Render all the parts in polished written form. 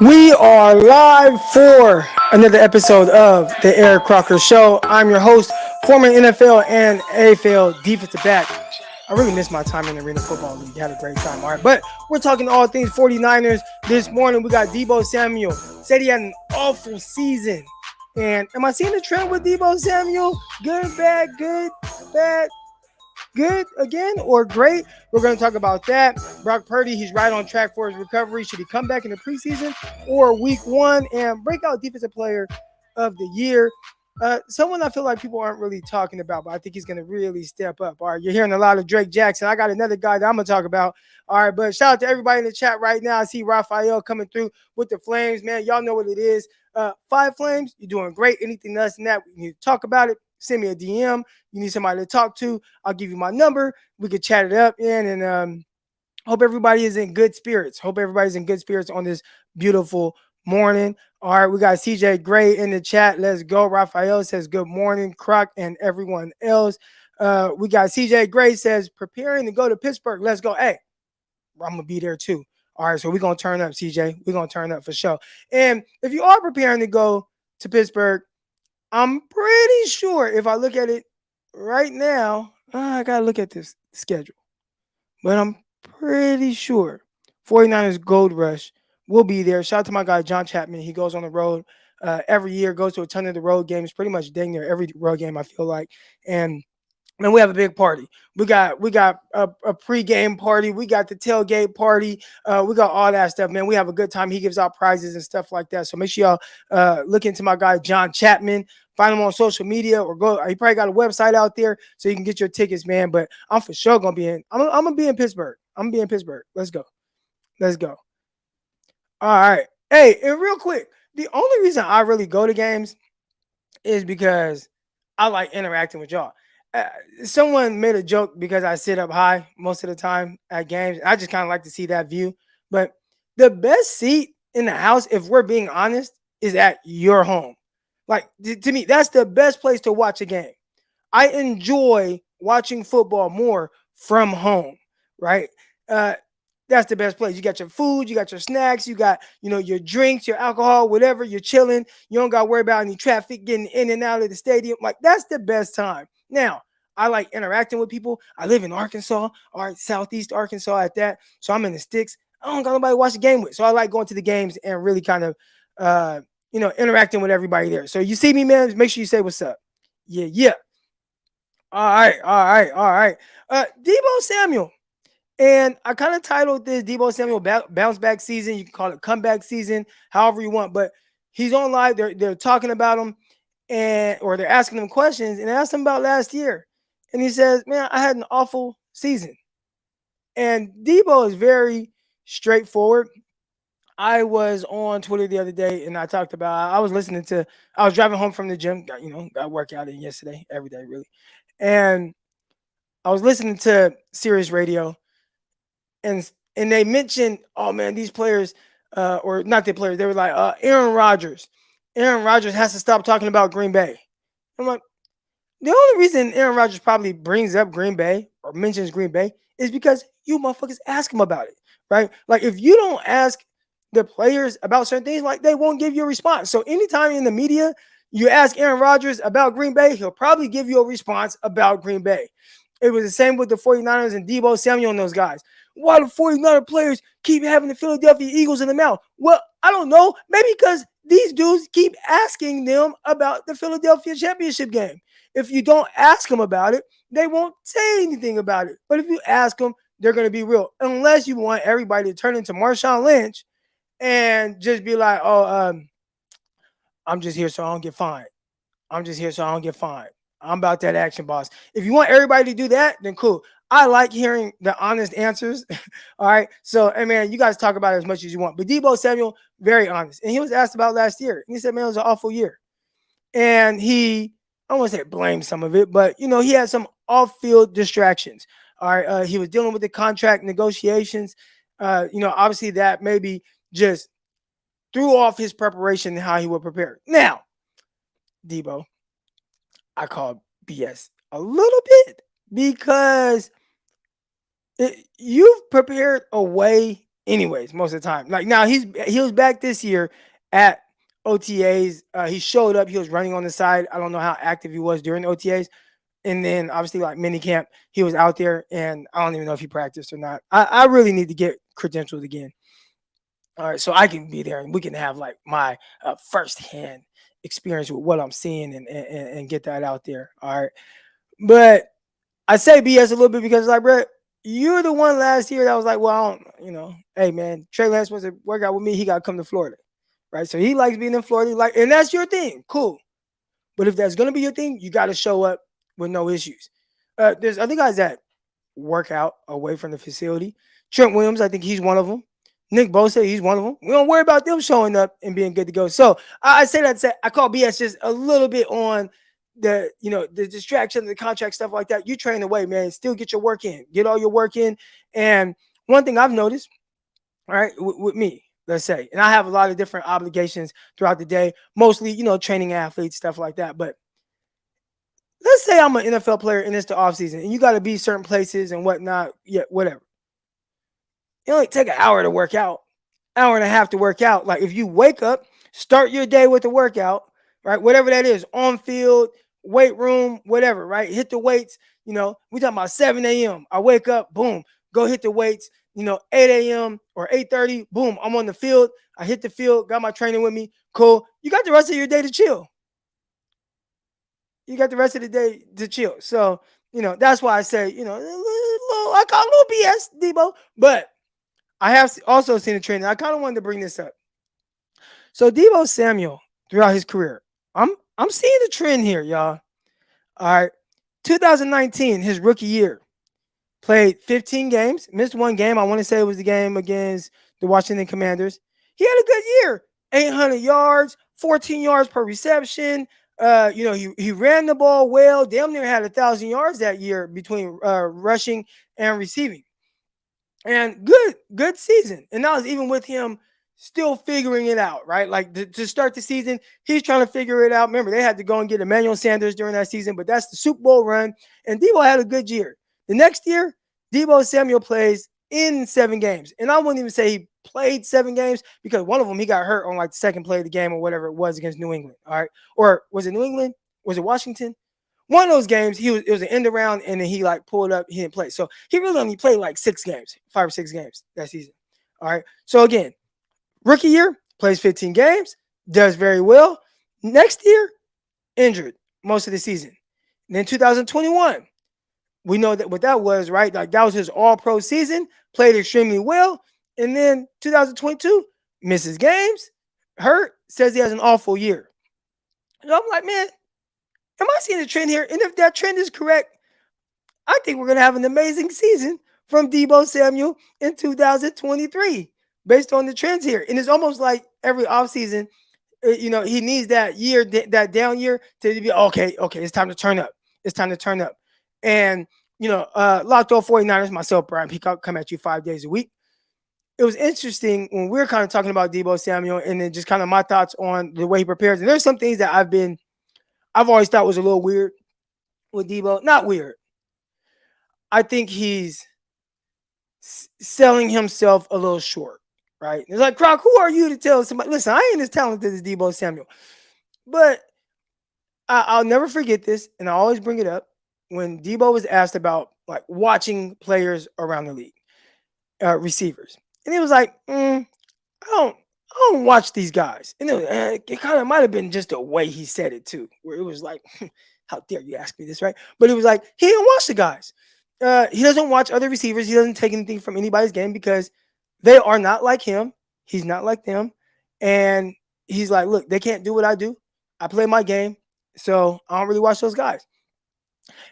We are live for another episode of the Eric Crocker Show. I'm your host, former NFL and AFL defensive back. I really missed my time in the Arena Football League. Had a great time, all right. But we're talking all things 49ers. This morning, we got Deebo Samuel. Said he had an awful season. And am I seeing the trend with Deebo Samuel? Good, bad, good, bad, good again, or great? We're going to talk about that. Brock Purdy, he's right on track for his recovery. Should he come back in the preseason or week one? And breakout defensive player of the year. Someone I feel like people aren't really talking about, but I think he's going to really step up. All right, you're hearing a lot of Drake Jackson. I got another guy that I'm going to talk about. All right, but shout out to everybody in the chat right now. I see Raphael coming through with the flames, man. Y'all know what it is. 5 flames, you're doing great. Anything less than that, we need to talk about it. Send me a DM. You need somebody to talk to, I'll give you my number. We could chat it up and hope everybody is in good spirits. Hope everybody's in good spirits on this beautiful morning. All right, we got CJ Gray in the chat. Let's go. Raphael says good morning, Croc and everyone else. We got CJ Gray says preparing to go to Pittsburgh. Let's go. Hey, I'm gonna be there too. All right, so we're gonna turn up, CJ. We're gonna turn up for sure. And if you are preparing to go to Pittsburgh, I'm pretty sure if I look at it right now, I gotta look at this schedule, but I'm pretty sure 49ers Gold Rush will be there. Shout out to my guy John Chapman. He goes on the road every year, goes to a ton of the road games, pretty much dang near every road game I feel like, and man, we have a big party. We got a pregame party. We got the tailgate party. We got all that stuff, man. We have a good time. He gives out prizes and stuff like that. So make sure y'all look into my guy John Chapman. Find him on social media or go. He probably got a website out there so you can get your tickets, man. But I'm for sure gonna be in. I'm gonna be in Pittsburgh. I'm gonna be in Pittsburgh. Let's go. Let's go. All right. Hey, and real quick, the only reason I really go to games is because I like interacting with y'all. Uh, Someone made a joke because I sit up high most of the time at games. I just kind of like to see that view. But the best seat in the house, if we're being honest, is at your home. Like to me, that's the best place to watch a game. I enjoy watching football more from home, right? Uh, that's the best place. You got your food, you got your snacks, you got your drinks, your alcohol, whatever. You're chilling. You don't got to worry about any traffic getting in and out of the stadium. Like that's the best time. Now, I like interacting with people. I live in Arkansas, all right, Southeast Arkansas at that. So I'm in the sticks. I don't got nobody to watch the game with. So I like going to the games and really kind of interacting with everybody there. So you see me, man, make sure you say what's up. Yeah, yeah. All right, all right, all right. Deebo Samuel. And I kind of titled this Deebo Samuel bounce back season. You can call it comeback season, however you want. But he's on live. They're talking about him or they're asking him questions and asked him about last year. And he says, man, I had an awful season. And Deebo is very straightforward. I was on Twitter the other day and I talked about I was driving home from the gym, got workout in yesterday, every day really. And I was listening to Sirius Radio and they mentioned, oh man, these players, or not the players, they were like, Aaron Rodgers. Aaron Rodgers has to stop talking about Green Bay. I'm like, the only reason Aaron Rodgers probably brings up Green Bay or mentions Green Bay is because you motherfuckers ask him about it, right? Like if you don't ask the players about certain things, like they won't give you a response. So anytime in the media you ask Aaron Rodgers about Green Bay, he'll probably give you a response about Green Bay. It was the same with the 49ers and Deebo Samuel and those guys. Why the 49er players keep having the Philadelphia Eagles in the mouth? Well, I don't know. Maybe because these dudes keep asking them about the Philadelphia championship game. If you don't ask them about it, they won't say anything about it. But if you ask them, they're going to be real. Unless you want everybody to turn into Marshawn Lynch and just be like, oh, I'm just here so I don't get fined. I'm just here so I don't get fined. I'm about that action, boss. If you want everybody to do that, then cool. I like hearing the honest answers. All right. So, hey, man, you guys talk about it as much as you want. But Deebo Samuel, very honest. And he was asked about last year. And he said, man, it was an awful year. And I don't want to say blame some of it, but, he had some off-field distractions. All right. He was dealing with the contract negotiations. Obviously that maybe just threw off his preparation and how he would prepare. Now, Deebo, I call BS a little bit because you've prepared a way anyways, most of the time. Like now he was back this year at OTAs. He showed up. He was running on the side. I don't know how active he was during the OTAs. And then obviously like mini camp, he was out there, and I don't even know if he practiced or not. I really need to get credentialed again. All right, so I can be there and we can have like my firsthand experience with what I'm seeing and get that out there. All right, but I say BS a little bit because like, bro, you're the one last year that was like, well, I don't, hey man, Trey Lance wants to work out with me. He got to come to Florida, right? So he likes being in Florida, like, and that's your thing, cool. But if that's gonna be your thing, you got to show up with no issues. There's other guys that work out away from the facility. Trent Williams, I think he's one of them. Nick Bosa, he's one of them. We don't worry about them showing up and being good to go. So I say that to say I call BS just a little bit on the distraction, the contract stuff like that. You train away, man. Still get your work in. Get all your work in. And one thing I've noticed, all right, with me, let's say, and I have a lot of different obligations throughout the day, mostly, training athletes, stuff like that. But let's say I'm an NFL player and it's the offseason and you got to be certain places and whatnot. Yeah, whatever. It only take an hour to work out, hour and a half to work out. Like if you wake up, start your day with the workout, right? Whatever that is, on field, weight room, whatever, right? Hit the weights. We talking about 7 a.m. I wake up, boom, go hit the weights. 8 a.m. or 8:30, boom, I'm on the field. I hit the field, got my training with me. Cool. You got the rest of your day to chill. You got the rest of the day to chill. So, that's why I say, I call a little BS, Deebo, but I have also seen a trend. I kind of wanted to bring this up. So Deebo Samuel, throughout his career, I'm seeing a trend here, y'all. All right, 2019, his rookie year, played 15 games, missed one game. I want to say it was the game against the Washington Commanders. He had a good year, 800 yards, 14 yards per reception. He ran the ball well. Damn near had 1,000 yards that year between rushing and receiving. And good season. And that was even with him still figuring it out, right? Like to start the season, he's trying to figure it out. Remember, they had to go and get Emmanuel Sanders during that season, but that's the Super Bowl run. And Deebo had a good year. The next year, Deebo Samuel plays in 7 games. And I wouldn't even say he played 7 games because one of them he got hurt on like the second play of the game or whatever it was against New England. All right. Or was it New England? Was it Washington? One of those games, it was an end around, and then he like pulled up, he didn't play. So he really only played like 6 games, 5 or 6 games that season. All right. So again, rookie year, plays 15 games, does very well. Next year, injured most of the season. And then 2021, we know that what that was, right? Like that was his all-pro season, played extremely well. And then 2022, misses games, hurt, says he has an awful year. And I'm like, man, am I seeing a trend here? And if that trend is correct, I think we're going to have an amazing season from Deebo Samuel in 2023 based on the trends here. And it's almost like every offseason, he needs that year, that down year to be, okay, it's time to turn up. It's time to turn up. And, Locked On 49ers, myself, Brian Peacock, come at you 5 days a week. It was interesting when we were kind of talking about Deebo Samuel and then just kind of my thoughts on the way he prepares. And there's some things that I've always thought was a little weird with Deebo. Not weird. I think he's selling himself a little short, right? It's like, Croc, who are you to tell somebody, listen, I ain't as talented as Deebo Samuel. But I'll never forget this, and I always bring it up, when Deebo was asked about like watching players around the league, receivers. And he was like, I don't watch these guys. And it kind of might have been just the way he said it too, where it was like, how dare you ask me this, right? But it was like, he didn't watch the guys. He doesn't watch other receivers. He doesn't take anything from anybody's game because they are not like him. He's not like them. And he's like, look, they can't do what I do. I play my game. So I don't really watch those guys.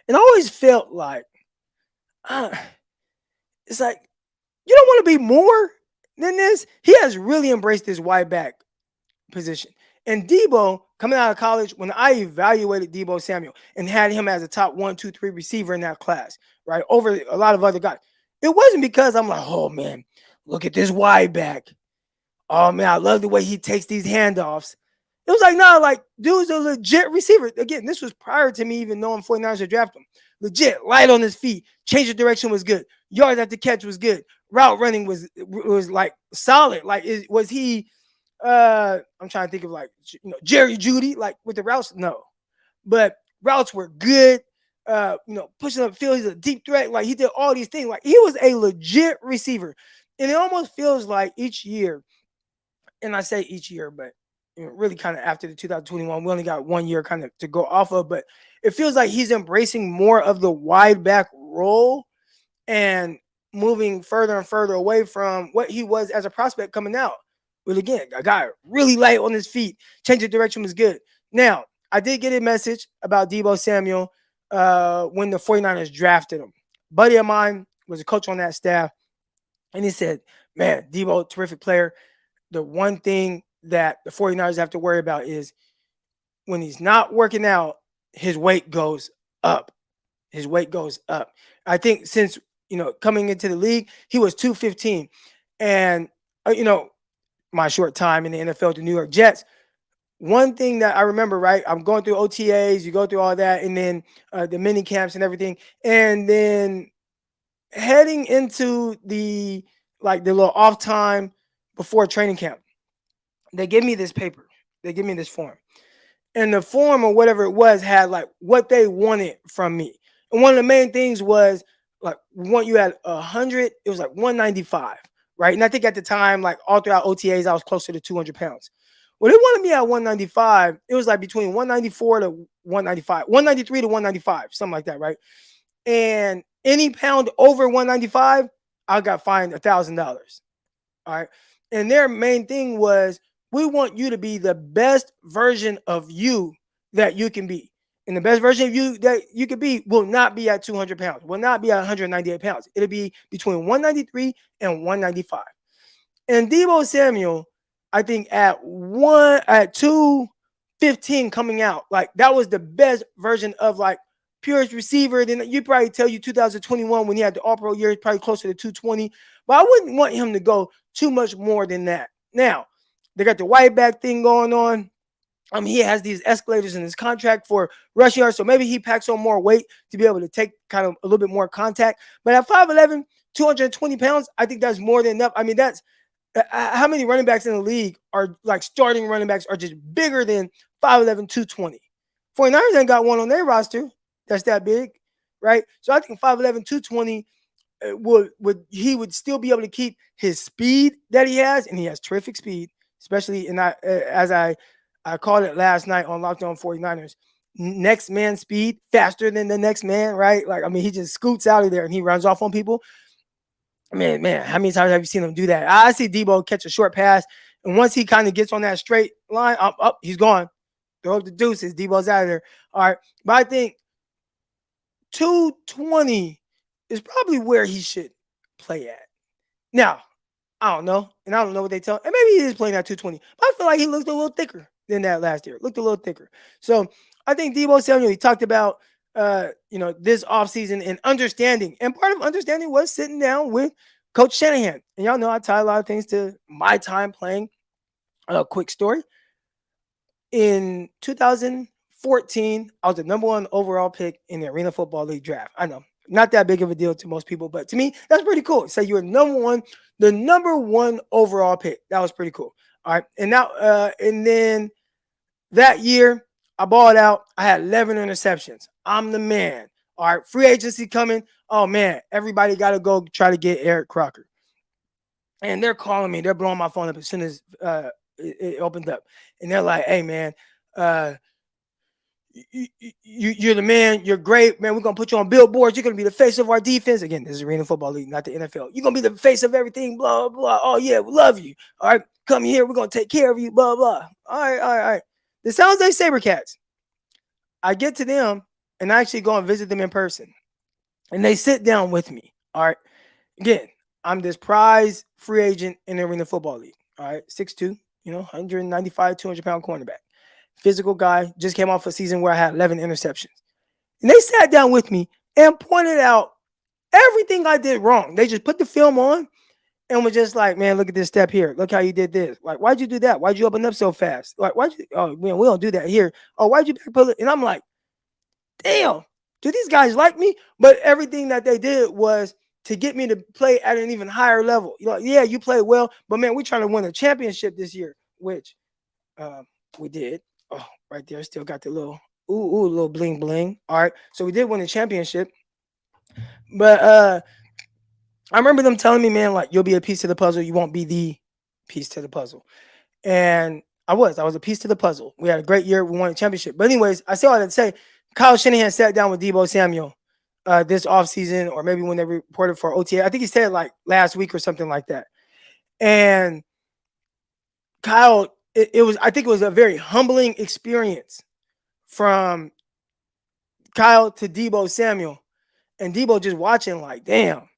And I always felt like, it's like, you don't want to be more than this. He has really embraced this wide back position. And Deebo, coming out of college, when I evaluated Deebo Samuel and had him as a top 1, 2, 3 receiver in that class, right, over a lot of other guys, it wasn't because I'm like, oh, man, look at this wide back. Oh, man, I love the way he takes these handoffs. It was like, no, like, dude's a legit receiver. Again, this was prior to me even knowing 49ers would draft him. Legit, light on his feet. Change of direction was good. Yards after catch was good. route running was like solid. Like, was he? I'm trying to think of like Jerry Judy like with the routes. No, but routes were good. Pushing up field, he's a deep threat. Like he did all these things. Like he was a legit receiver, and it almost feels like each year, and I say each year, but really kind of after the 2021, we only got 1 year kind of to go off of, but it feels like he's embracing more of the wide back role and moving further and further away from what he was as a prospect coming out. But again, a guy really light on his feet, change of direction was good. Now, I did get a message about Deebo Samuel when the 49ers drafted him. Buddy of mine was a coach on that staff, and he said, man, Deebo, terrific player. The one thing that the 49ers have to worry about is when he's not working out, his weight goes up. His weight goes up. I think since, coming into the league, he was 215. And, my short time in the NFL, the New York Jets, one thing that I remember, right, I'm going through OTAs, you go through all that, and then the mini camps and everything. And then heading into the little off time before training camp, they give me this paper. They give me this form. And the form or whatever it was had like what they wanted from me. And one of the main things was like, we want you at 100. It was like 195, right? And I think at the time, like all throughout OTAs, I was closer to 200 pounds. Well, they wanted me at 195. It was like between 194 to 195, 193 to 195, something like that, right? And any pound over 195, I got fined $1,000. All right. And their main thing was, we want you to be the best version of you that you can be. And the best version of you that you can be will not be at 200 pounds, will not be at 198 pounds. It'll be between 193 and 195. And Deebo Samuel, I think at 215 coming out, like that was the best version of like purest receiver. Then you probably tell you 2021 when he had the All-Pro year, probably closer to 220. But I wouldn't want him to go too much more than that. Now, they got the white back thing going on. He has these escalators in his contract for rushing yards, so maybe he packs on more weight to be able to take kind of a little bit more contact. But at 5'11", 220 pounds, I think that's more than enough. I mean, that's how many running backs in the league are like starting running backs are just bigger than 5'11", 220. 49ers ain't got one on their roster that's that big, right? So I think 5'11", 220 he would still be able to keep his speed that he has, and he has terrific speed. Especially as I called it last night on Locked On 49ers, next man speed, faster than the next man, right? Like, I mean, he just scoots out of there and he runs off on people. Man, how many times have you seen him do that? I see Deebo catch a short pass, and once he kind of gets on that straight line, up, he's gone. Throw up the deuces, Deebo's out of there. All right, but I think 220 is probably where he should play at. Now, I don't know. And I don't know what they tell. And maybe he is playing at 220. But I feel like he looked a little thicker than that last year. Looked a little thicker. So I think Deebo Samuel, he talked about, this offseason and understanding. And part of understanding was sitting down with Coach Shanahan. And y'all know I tie a lot of things to my time playing. A quick story. In 2014, I was the number 1 overall pick in the Arena Football League draft. I know. Not that big of a deal to most people, but to me, that's pretty cool. Say you're the number 1 overall pick. That was pretty cool. All right. And now, and then that year, I balled out. I had 11 interceptions. I'm the man. All right. Free agency coming. Oh, man. Everybody got to go try to get Eric Crocker. And they're calling me. They're blowing my phone up as soon as it opened up. And they're like, hey, man, you're the man. You're great, man. We're going to put you on billboards. You're going to be the face of our defense. Again, this is Arena Football League, not the NFL. You're going to be the face of everything, blah, blah. Oh, yeah, we love you. All right, come here. We're going to take care of you, blah, blah. All right. The San Jose Sabercats. I get to them, and I actually go and visit them in person. And they sit down with me. All right. Again, I'm this prize free agent in the Arena Football League. All right, 6'2", 195, 200-pound cornerback. Physical guy, just came off a season where I had 11 interceptions. And they sat down with me and pointed out everything I did wrong. They just put the film on and was just like, man, look at this step here. Look how you did this. Like, why'd you do that? Why'd you open up so fast? Like, man, we don't do that here. Oh, why'd you backpedal it? And I'm like, damn, do these guys like me? But everything that they did was, to get me to play at an even higher level. Yeah, you played well, but man, we're trying to win a championship this year, which we did. Oh, right there, still got the little little bling bling. All right, so we did win the championship, but I remember them telling me, man, like, you'll be a piece to the puzzle. You won't be the piece to the puzzle. And I was a piece to the puzzle. We had a great year. We won a championship. But anyways, I say all that to say, Kyle Shanahan sat down with Deebo Samuel this offseason, or maybe when they reported for OTA. I think he said like last week or something like that. And Kyle, I think it was a very humbling experience from Kyle to Deebo Samuel. And Deebo just watching like, damn,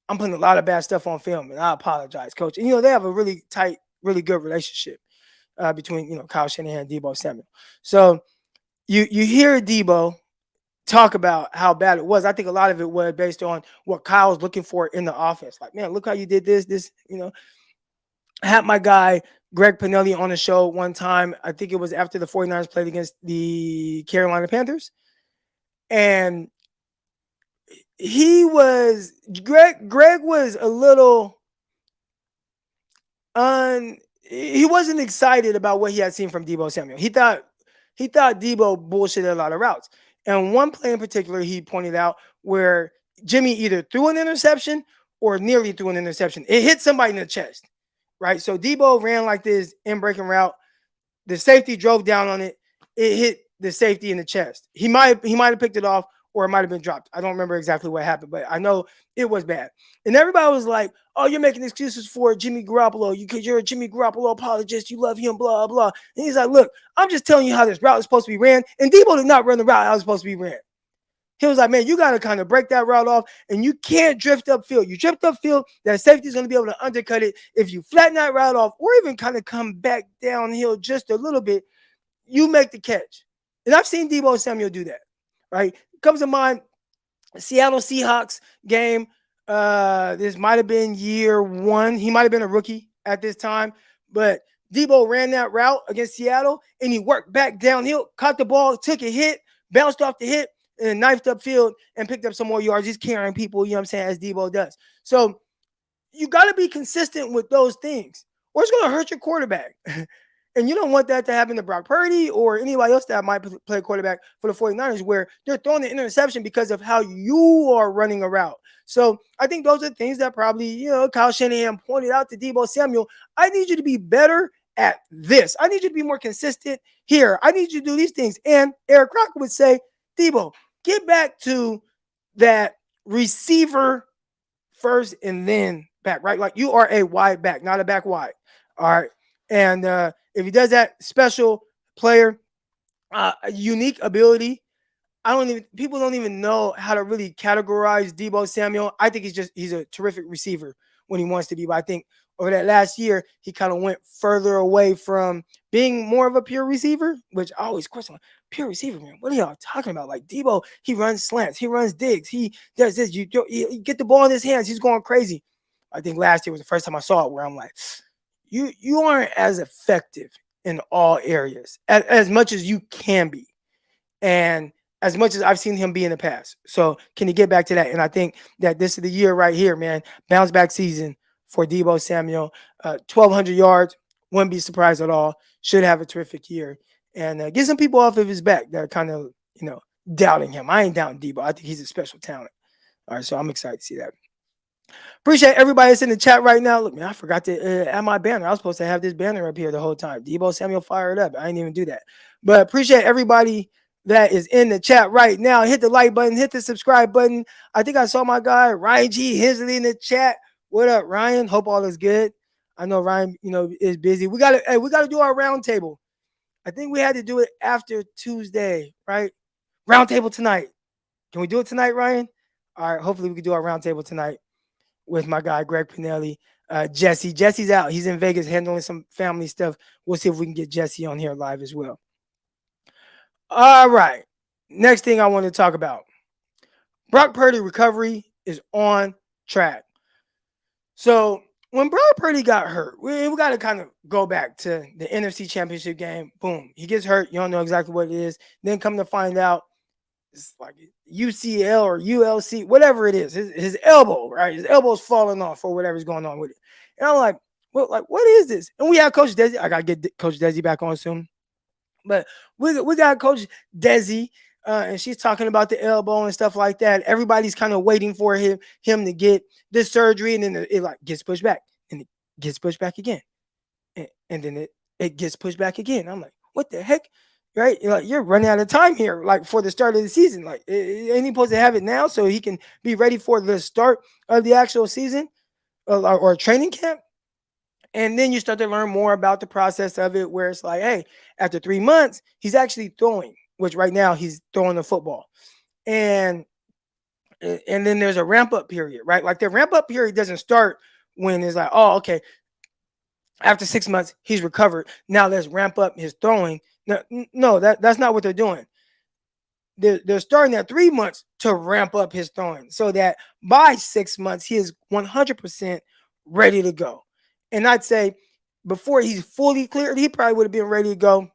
I'm putting a lot of bad stuff on film, and I apologize, coach. And, they have a really tight, really good relationship between, Kyle Shanahan and Deebo Samuel. So you hear Deebo talk about how bad it was. I think a lot of it was based on what Kyle was looking for in the offense. Like, man, look how you did this. I had my guy Greg Pinelli on the show one time. I think it was after the 49ers played against the Carolina Panthers. And Greg was a little he wasn't excited about what he had seen from Deebo Samuel. He thought Deebo bullshitted a lot of routes. And one play in particular, he pointed out where Jimmy either threw an interception or nearly threw an interception. It hit somebody in the chest, right? So Deebo ran like this in breaking route. The safety drove down on it. It hit the safety in the chest. He might have picked it off, or it might have been dropped. I don't remember exactly what happened, but I know it was bad. And everybody was like, oh, you're making excuses for Jimmy Garoppolo because you're a Jimmy Garoppolo apologist. You love him, blah, blah. And he's like, look, I'm just telling you how this route is supposed to be ran. And Deebo did not run the route how it's supposed to be ran. He was like, man, you got to kind of break that route off, and you can't drift upfield. You drift upfield, that safety is going to be able to undercut it. If you flatten that route off or even kind of come back downhill just a little bit, you make the catch. And I've seen Deebo Samuel do that, right? Comes to mind, Seattle Seahawks game. This might have been year one. He might have been a rookie at this time, but Deebo ran that route against Seattle, and he worked back downhill, caught the ball, took a hit, bounced off the hit, and knifed upfield and picked up some more yards. He's carrying people, you know what I'm saying, as Deebo does. So you got to be consistent with those things, or it's going to hurt your quarterback. And you don't want that to happen to Brock Purdy or anybody else that might play quarterback for the 49ers, where they're throwing the interception because of how you are running a route. So I think those are things that probably, Kyle Shanahan pointed out to Deebo Samuel. I need you to be better at this. I need you to be more consistent here. I need you to do these things. And Eric Crocker would say, Deebo, get back to that receiver first and then back, right? Like, you are a wide back, not a back wide. All right. And if he does that, special player, a unique ability. People don't even know how to really categorize Deebo Samuel. I think he's a terrific receiver when he wants to be. But I think over that last year, he kind of went further away from being more of a pure receiver, which I always question, like, pure receiver, man. What are y'all talking about? Like, Deebo, he runs slants, he runs digs, he does this. You get the ball in his hands, he's going crazy. I think last year was the first time I saw it where I'm like, you aren't as effective in all areas as much as you can be, and as much as I've seen him be in the past. So can he get back to that? And I think that this is the year right here, man. Bounce back season for Deebo Samuel. 1,200 yards. Wouldn't be surprised at all. Should have a terrific year. And get some people off of his back that are kind of, doubting him. I ain't doubting Deebo. I think he's a special talent. All right, so I'm excited to see that. Appreciate everybody that's in the chat right now. Look, man, I forgot to add my banner. I was supposed to have this banner up here the whole time. Deebo Samuel fired up. I didn't even do that. But appreciate everybody that is in the chat right now. Hit the like button. Hit the subscribe button. I think I saw my guy, Ryan G. Hensley, in the chat. What up, Ryan? Hope all is good. I know Ryan, is busy. We gotta do our roundtable. I think we had to do it after Tuesday, right? Roundtable tonight. Can we do it tonight, Ryan? All right. Hopefully we can do our roundtable tonight with my guy, Greg Pinelli. Jesse. Jesse's out. He's in Vegas handling some family stuff. We'll see if we can get Jesse on here live as well. All right. Next thing I want to talk about. Brock Purdy recovery is on track. So when Brock Purdy got hurt, we got to kind of go back to the NFC Championship game. Boom. He gets hurt. You don't know exactly what it is. Then come to find out, it's like UCL or ULC, whatever it is, his elbow, right? His elbow's falling off or whatever's going on with it. And I'm like, what is this? And we have Coach Desi. I gotta get Coach Desi back on soon. But we got Coach Desi, and she's talking about the elbow and stuff like that. Everybody's kind of waiting for him to get this surgery, and then it like gets pushed back, and it gets pushed back again, and then it gets pushed back again. I'm like, what the heck? Right? You're running out of time here, like for the start of the season. Like, ain't he supposed to have it now so he can be ready for the start of the actual season or training camp? And then you start to learn more about the process of it, where it's like, hey, after 3 months, he's actually throwing, which right now he's throwing the football. And then there's a ramp up period, right? Like the ramp up period doesn't start when it's like, oh, okay, after 6 months, he's recovered. Now let's ramp up his throwing. No, that's not what they're doing. They're starting at 3 months to ramp up his throwing so that by 6 months, he is 100% ready to go. And I'd say before he's fully cleared, he probably would have been ready to go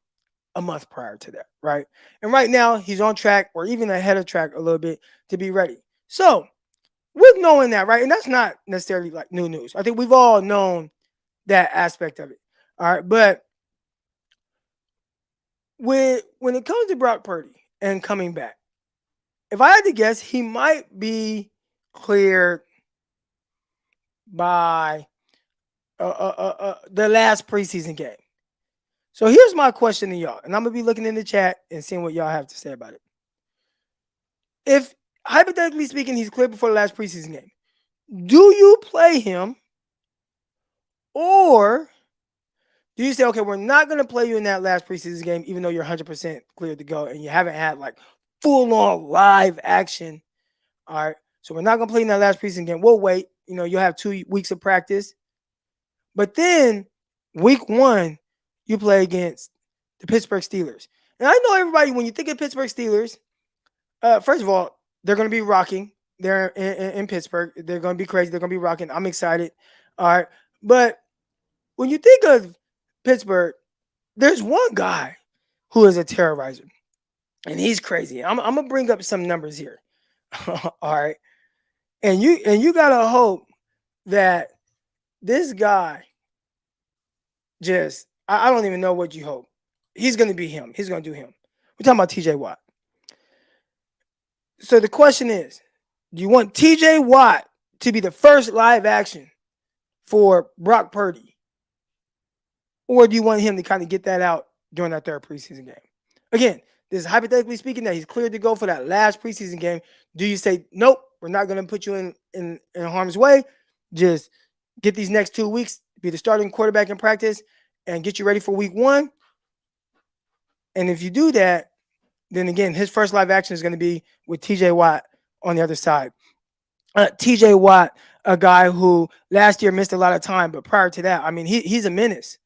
a month prior to that, right? And right now, he's on track or even ahead of track a little bit to be ready. So, with knowing that, right, and that's not necessarily like new news. I think we've all known that aspect of it. All right, but when it comes to Brock Purdy and coming back, if I had to guess, he might be cleared by the last preseason game. So here's my question to y'all, and I'm gonna be looking in the chat and seeing what y'all have to say about it. If hypothetically speaking, he's cleared before the last preseason game, do you play him, or do you say, okay, we're not gonna play you in that last preseason game, even though you're 100% cleared to go and you haven't had like full on live action? All right, so we're not gonna play in that last preseason game. We'll wait. You'll have 2 weeks of practice, but then week 1 you play against the Pittsburgh Steelers. And I know everybody, when you think of Pittsburgh Steelers, first of all, they're going to be rocking. They're in Pittsburgh. They're going to be crazy. They're going to be rocking. I'm excited. All right. But when you think of Pittsburgh, there's one guy who is a terrorizer, and he's crazy. I'm going to bring up some numbers here. All right. And you got to hope that this guy just, I don't even know what you hope. He's going to be him. He's going to do him. We're talking about TJ Watt. So the question is, do you want TJ Watt to be the first live action for Brock Purdy? Or do you want him to kind of get that out during that third preseason game? Again, this is hypothetically speaking that he's cleared to go for that last preseason game. Do you say, nope, we're not going to put you in harm's way. Just get these next 2 weeks, be the starting quarterback in practice, and get you ready for week 1? And if you do that, then again, his first live action is going to be with TJ Watt on the other side. TJ Watt, a guy who last year missed a lot of time, but prior to that, I mean, he's a menace.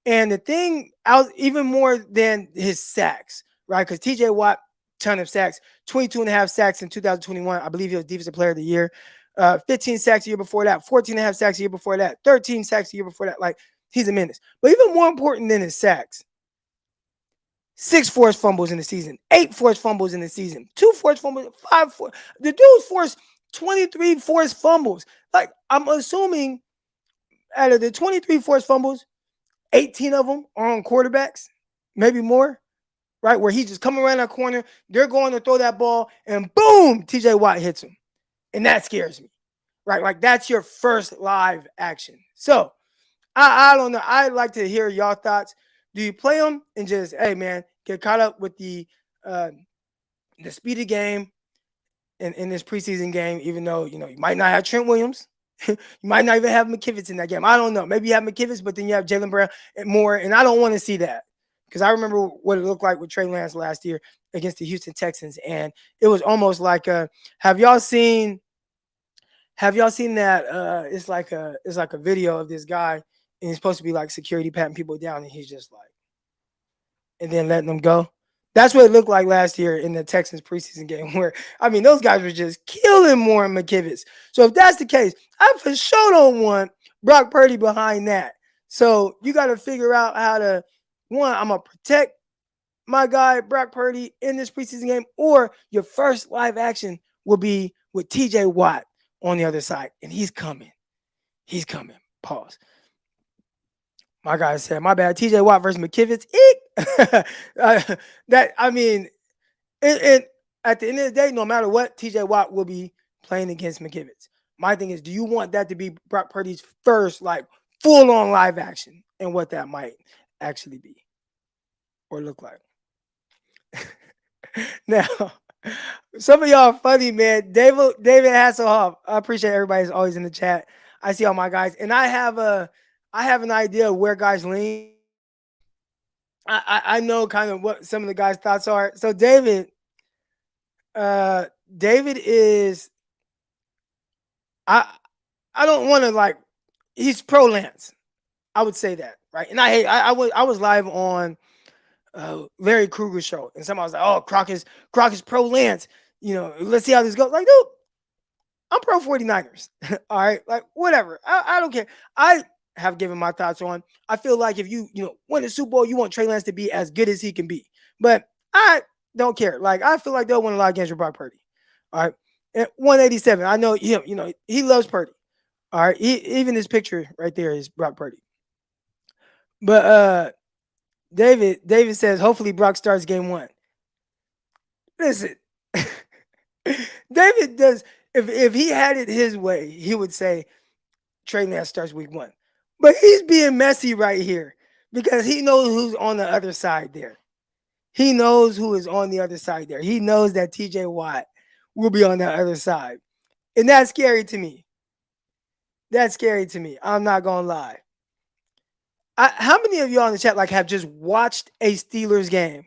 And the thing, even more than his sacks, right? Because TJ Watt, ton of sacks, 22 and a half sacks in 2021. I believe he was Defensive Player of the Year. 15 sacks a year before that, 14 and a half sacks a year before that, 13 sacks a year before that. Like, he's a menace. But even more important than his sacks, 6 forced fumbles in the season, 8 forced fumbles in the season, 2 forced fumbles, 5 forced. The dude forced 23 forced fumbles. Like, I'm assuming out of the 23 forced fumbles, 18 of them are on quarterbacks, maybe more, right? Where he's just coming around that corner, they're going to throw that ball, and boom, TJ Watt hits him. And that scares me, right? Like, that's your first live action. So, I don't know. I'd like to hear y'all thoughts. Do you play him and just, hey, man, get caught up with the speed of the game in this preseason game, even though, you might not have Trent Williams. You might not even have McKivitz in that game. I don't know. Maybe you have McKivitz, but then you have Jalen Brown and more, and I don't want to see that because I remember what it looked like with Trey Lance last year against the Houston Texans, and it was almost like have y'all seen that it's like a video of this guy, and he's supposed to be like security patting people down, and he's just like, and then letting them go. That's what it looked like last year in the Texans preseason game, where, I mean, those guys were just killing Warren McKivitz. So if that's the case, I for sure don't want Brock Purdy behind that. So you got to figure out how to, one, I'm going to protect my guy Brock Purdy in this preseason game, or your first live action will be with TJ Watt on the other side. And he's coming. He's coming. Pause. My guy said, my bad. TJ Watt versus McKivitz. Eek. I mean, at the end of the day, no matter what, TJ Watt will be playing against McKivitz. My thing is, do you want that to be Brock Purdy's first, like, full on live action, and what that might actually be or look like? Now, some of y'all are funny, man. David Hasselhoff. I appreciate everybody's always in the chat. I see all my guys, and I have an idea of where guys lean. I know kind of what some of the guys' thoughts are. So David is I don't want to, like, he's pro Lance. I would say that, right? And I was live on Larry Kruger's show, and somebody was like, "Oh, Croc is pro Lance. Let's see how this goes." Like, dude, I'm pro 49ers. All right, like, whatever. I don't care. I have given my thoughts on. I feel like if you win the Super Bowl, you want Trey Lance to be as good as he can be. But I don't care. Like, I feel like they'll win a lot against Brock Purdy. All right, at 187. I know him. He loves Purdy. All right, even his picture right there is Brock Purdy. But David says, hopefully Brock starts game 1. Listen, David does. If he had it his way, he would say Trey Lance starts week 1. But he's being messy right here because he knows who's on the other side there. He knows who is on the other side there. He knows that TJ Watt will be on the other side. And that's scary to me. That's scary to me. I'm not going to lie. How many of y'all in the chat have just watched a Steelers game?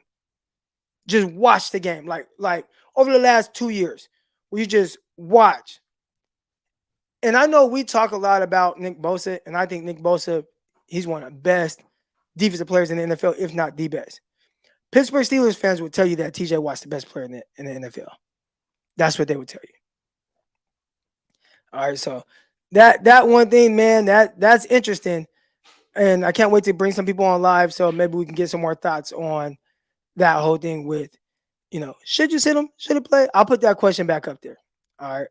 Just watch the game, like over the last 2 years, where you just watch. And I know we talk a lot about Nick Bosa, and I think Nick Bosa, he's one of the best defensive players in the NFL, if not the best. Pittsburgh Steelers fans would tell you that TJ Watt's the best player in the NFL. That's what they would tell you. All right, so that one thing, man, that's interesting. And I can't wait to bring some people on live, so maybe we can get some more thoughts on that whole thing with, should you sit him? Should he play? I'll put that question back up there. All right.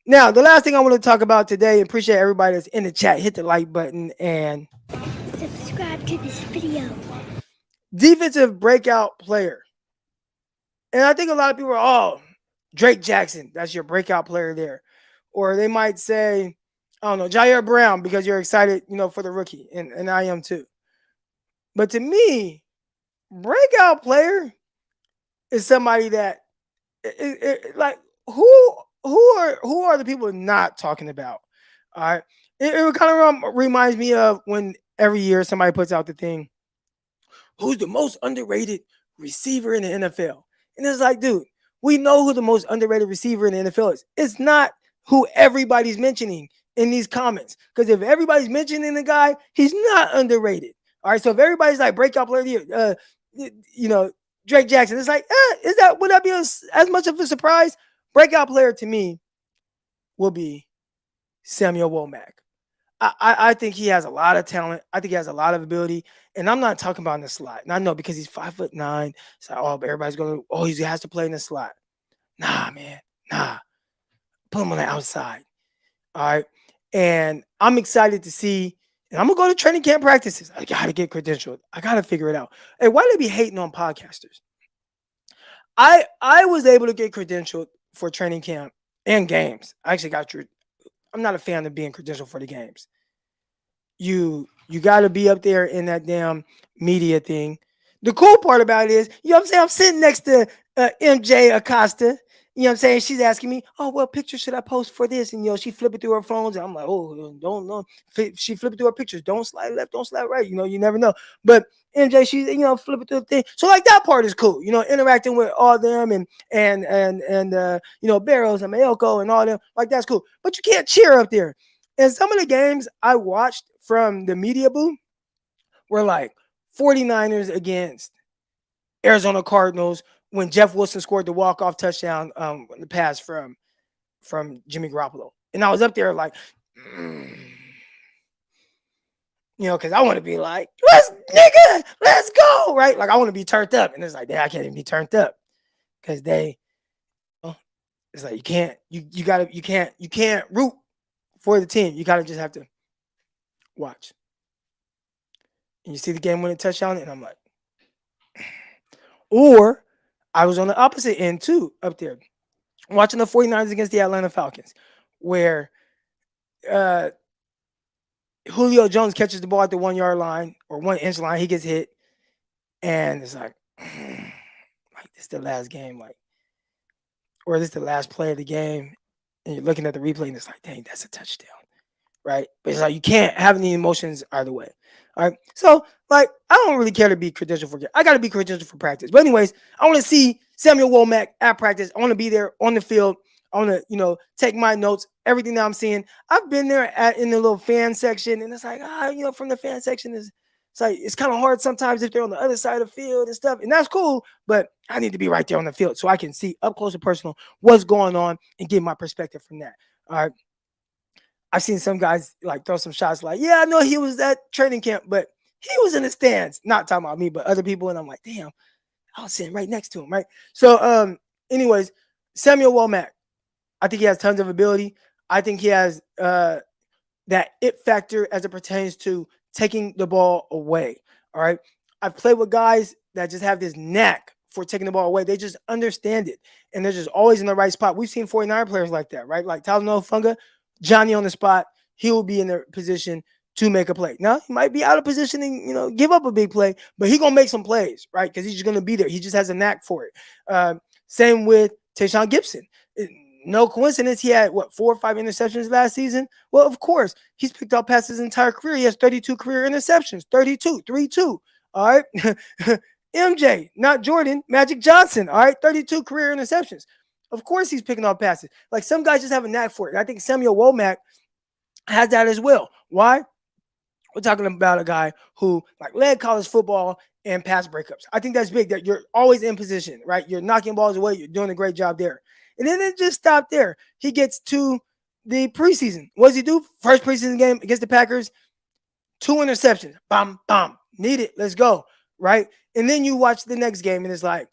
Now, the last thing I want to talk about today, appreciate everybody that's in the chat. Hit the like button and subscribe to this video. Defensive breakout player. And I think a lot of people are, Drake Jackson, that's your breakout player there. Or they might say, I don't know, Jair Brown, because you're excited, for the rookie. And I am too. But to me, breakout player is somebody that, like, who are the people not talking about? All right. It kind of reminds me of when every year somebody puts out the thing, who's the most underrated receiver in the NFL? And it's like, dude, we know who the most underrated receiver in the NFL is. It's not who everybody's mentioning in these comments. Because if everybody's mentioning the guy, he's not underrated. All right. So if everybody's like breakout player of the year, Drake Jackson, it's like, would that be as much of a surprise? Breakout player to me will be Samuel Womack. I think he has a lot of talent. I think he has a lot of ability. And I'm not talking about in the slot. And I know because he's 5'9". It's like, but everybody's going, he has to play in the slot. Nah, man. Nah. Put him on the outside. All right. And I'm excited to see. And I'm going to go to training camp practices. I got to get credentialed. I got to figure it out. Hey, why do they be hating on podcasters? I was able to get credentialed for training camp and games. I actually got I'm not a fan of being credentialed for the games. You got to be up there in that damn media thing. The cool part about it is, what I'm saying? I'm sitting next to MJ Acosta. What I'm saying? She's asking me, what picture should I post for this? And, she flipping through her phones. And I'm like, don't know. She flipping through her pictures. Don't slide left, don't slide right. You never know. But MJ, she's, flipping through the thing. So, like, that part is cool, interacting with all them and Barrows and Mayoko and all them. Like, that's cool. But you can't cheer up there. And some of the games I watched from the media booth were like 49ers against Arizona Cardinals when Jeff Wilson scored the walk-off touchdown, the pass from Jimmy Garoppolo. And I was up there like, Because I want to be like, let's go, right? Like I want to be turned up, and it's like, I can't even be turned up because it's like you can't root for the team. You gotta just have to watch. And you see the game winning touchdown, and I'm like, or I was on the opposite end too, up there, watching the 49ers against the Atlanta Falcons, where uh, Julio Jones catches the ball at the 1 yard line or 1 inch line. He gets hit, and it's like, this is the last game, or this is the last play of the game. And you're looking at the replay, and it's like, dang, that's a touchdown, right? But it's like you can't have any emotions either way. All right. So, I don't really care to be credentialed for. I got to be credentialed for practice. But anyways, I want to see Samuel Womack at practice. I want to be there on the field. I want to, take my notes, everything that I'm seeing. I've been there in the little fan section, and it's like, from the fan section it's kind of hard sometimes if they're on the other side of the field and stuff, and that's cool. But I need to be right there on the field so I can see up close and personal what's going on and get my perspective from that. All right. I've seen some guys throw some shots yeah, I know he was at training camp, but he was in the stands. Not talking about me, but other people. And I'm like, damn, I was sitting right next to him, right? So, anyways, Samuel Womack, I think he has tons of ability. I think he has that it factor as it pertains to taking the ball away. All right. I've played with guys that just have this knack for taking the ball away. They just understand it. And they're just always in the right spot. We've seen 49 players like that, right? Like Talanoa Funga, Johnny on the spot. He will be in the position to make a play. Now, he might be out of position and, give up a big play, but he's going to make some plays, right? Because he's just going to be there. He just has a knack for it. Same with Tayshaun Gibson. No coincidence, he had 4 or 5 interceptions last season. Well, of course, he's picked up passes his entire career. He has 32 career interceptions, 32, 3-2. All right. MJ, not Jordan, Magic Johnson. All right. 32 career interceptions. Of course, he's picking up passes. Like some guys just have a knack for it. And I think Samuel Womack has that as well. Why? We're talking about a guy who led college football and pass breakups. I think that's big, that you're always in position, right? You're knocking balls away. You're doing a great job there. And then it just stopped there. He gets to the preseason. What does he do? First preseason game against the Packers, 2 interceptions. Bam, bam. Need it. Let's go. Right? And then you watch the next game and it's like,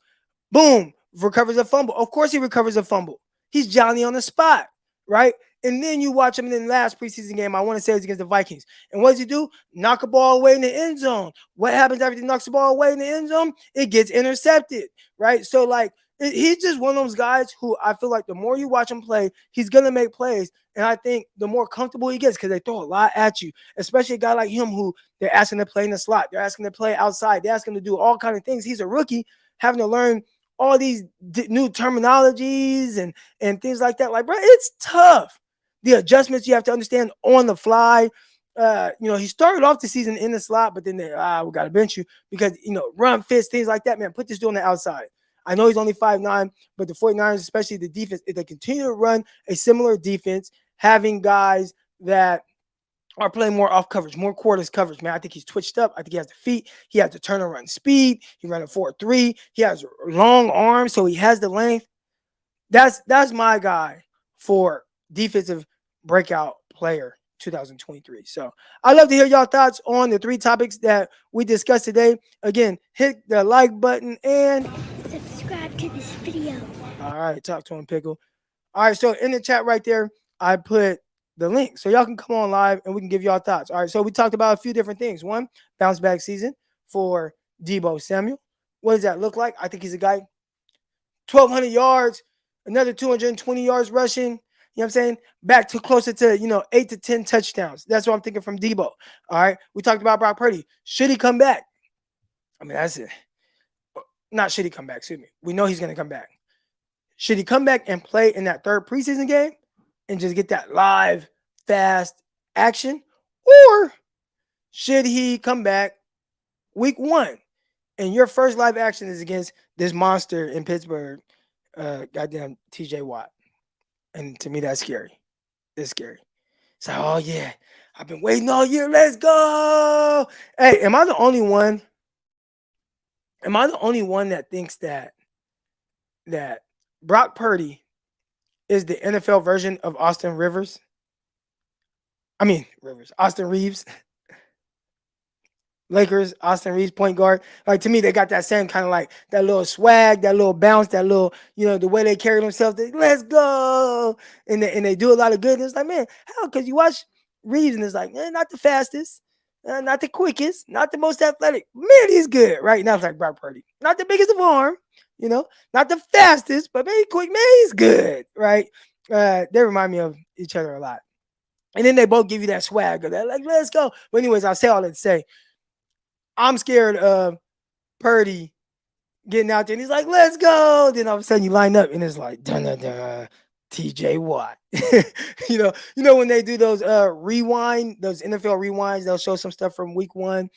boom, recovers a fumble. Of course he recovers a fumble. He's Johnny on the spot. Right? And then you watch him in the last preseason game. I want to say it's against the Vikings. And what does he do? Knock a ball away in the end zone. What happens after he knocks the ball away in the end zone? It gets intercepted. Right? So he's just one of those guys who I feel like the more you watch him play, he's going to make plays. And I think the more comfortable he gets, because they throw a lot at you, especially a guy like him who they're asking to play in the slot. They're asking to play outside. They're asking to do all kinds of things. He's a rookie having to learn all these new terminologies and things like that. Bro, it's tough. The adjustments you have to understand on the fly. He started off the season in the slot, but then we got to bench you because, run fits, things like that, man. Put this dude on the outside. I know he's only 5'9", but the 49ers, especially the defense, if they continue to run a similar defense, having guys that are playing more off coverage, more quarters coverage, man. I think he's twitched up. I think he has the feet. He has the turn and run speed. He ran a 4.3. He has long arms, so he has the length. That's my guy for defensive breakout player 2023. So I'd love to hear y'all thoughts on the 3 topics that we discussed today. Again, hit the like button and subscribe to this video. All right, talk to him, Pickle. All right, so in the chat right there, I put the link so y'all can come on live and we can give y'all thoughts. All right, so we talked about a few different things. One, bounce back season for Deebo Samuel. What does that look like? I think he's a guy, 1,200 yards, another 220 yards rushing. You know what I'm saying? Back to closer to, 8 to 10 touchdowns. That's what I'm thinking from Deebo. All right. We talked about Brock Purdy. Should he come back? I mean, that's it. Not should he come back. Excuse me. We know he's going to come back. Should he come back and play in that 3rd preseason game and just get that live, fast action? Or should he come back week 1 and your first live action is against this monster in Pittsburgh, goddamn TJ Watt? And to me, that's scary. It's scary. It's like, oh, yeah, I've been waiting all year. Let's go. Hey, am I the only one? Am I the only one that thinks that Brock Purdy is the NFL version of Austin Reeves? Lakers, Austin Reeves, point guard. Like to me, they got that same kind of like that little swag, that little bounce, that little, the way they carry themselves. Let's go, and they do a lot of good. And it's like, man, how? Because you watch Reeves, and it's like, not the fastest, not the quickest, not the most athletic. Man, he's good, right? Now it's like Brock Purdy, not the biggest of arm, not the fastest, but man, quick, man, he's good, right? They remind me of each other a lot. And then they both give you that swag of that, like, let's go. But anyways, I'll say all that to say, I'm scared of Purdy getting out there and he's like, let's go. Then all of a sudden you line up and it's like, dun, dun, dun, TJ Watt. When they do those those NFL rewinds, they'll show some stuff from week 1.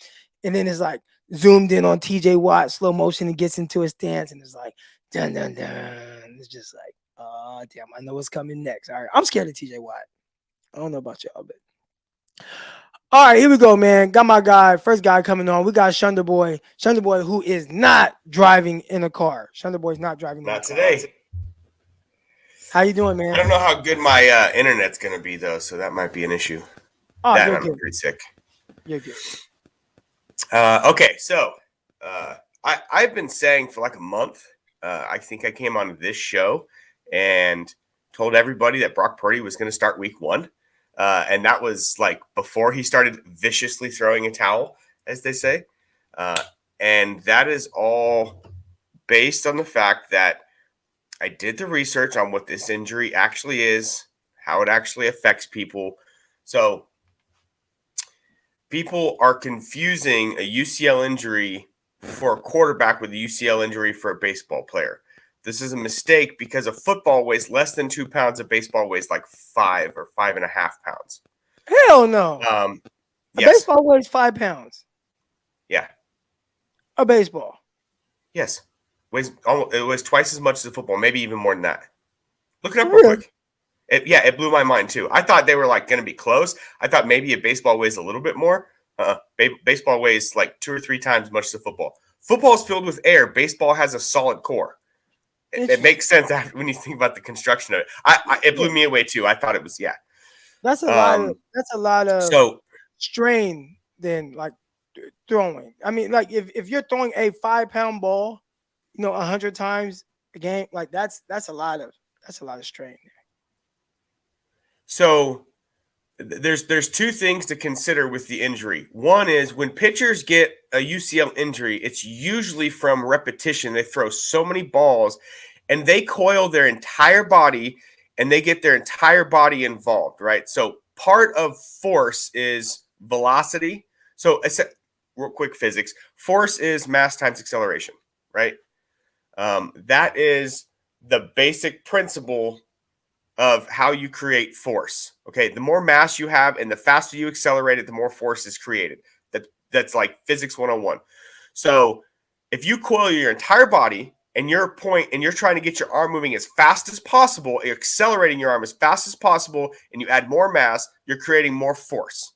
And then it's like zoomed in on TJ Watt, slow motion, and gets into his stance. And it's like, dun, dun, dun. It's just like, oh, damn, I know what's coming next. All right. I'm scared of TJ Watt. I don't know about y'all, but. All right, here we go, man. Got my guy, first guy coming on. We got Shunda Boy, who is not driving in a car. Shunda Boy's not driving in a car. Not today. How you doing, man? I don't know how good my internet's going to be, though, so that might be an issue. Oh, that you're I'm good. pretty sick. You're good. Okay, so I've been saying for like a month, I think I came on this show and told everybody that Brock Purdy was going to start week 1. And that was like before he started viciously throwing a towel, as they say. And that is all based on the fact that I did the research on what this injury actually is, how it actually affects people. So people are confusing a UCL injury for a quarterback with a UCL injury for a baseball player. This is a mistake because a football weighs less than 2 pounds. A baseball weighs like 5 or 5.5 pounds. Hell no. A baseball weighs 5 pounds. Yeah. A baseball. Yes. It weighs twice as much as a football, maybe even more than that. Look it up real quick. It blew my mind too. I thought they were like going to be close. I thought maybe a baseball weighs a little bit more. Baseball weighs like 2 or 3 times as much as a football. Football is filled with air. Baseball has a solid core. It makes sense when you think about the construction of it. It blew me away too. I thought it was That's a lot of strain than like throwing. I mean, like if you're throwing a 5-pound ball, 100 times a game, like that's a lot of strain there. So there's 2 things to consider with the injury. One is when pitchers get a UCL injury, it's usually from repetition. They throw so many balls and they coil their entire body and they get their entire body involved, right? So part of force is velocity. So real quick physics, force is mass times acceleration, right? That is the basic principle of how you create force. Okay, the more mass you have and the faster you accelerate it, the more force is created. That's like physics 101. So if you coil your entire body and you're trying to get your arm moving as fast as possible, you're accelerating your arm as fast as possible, and you add more mass, you're creating more force.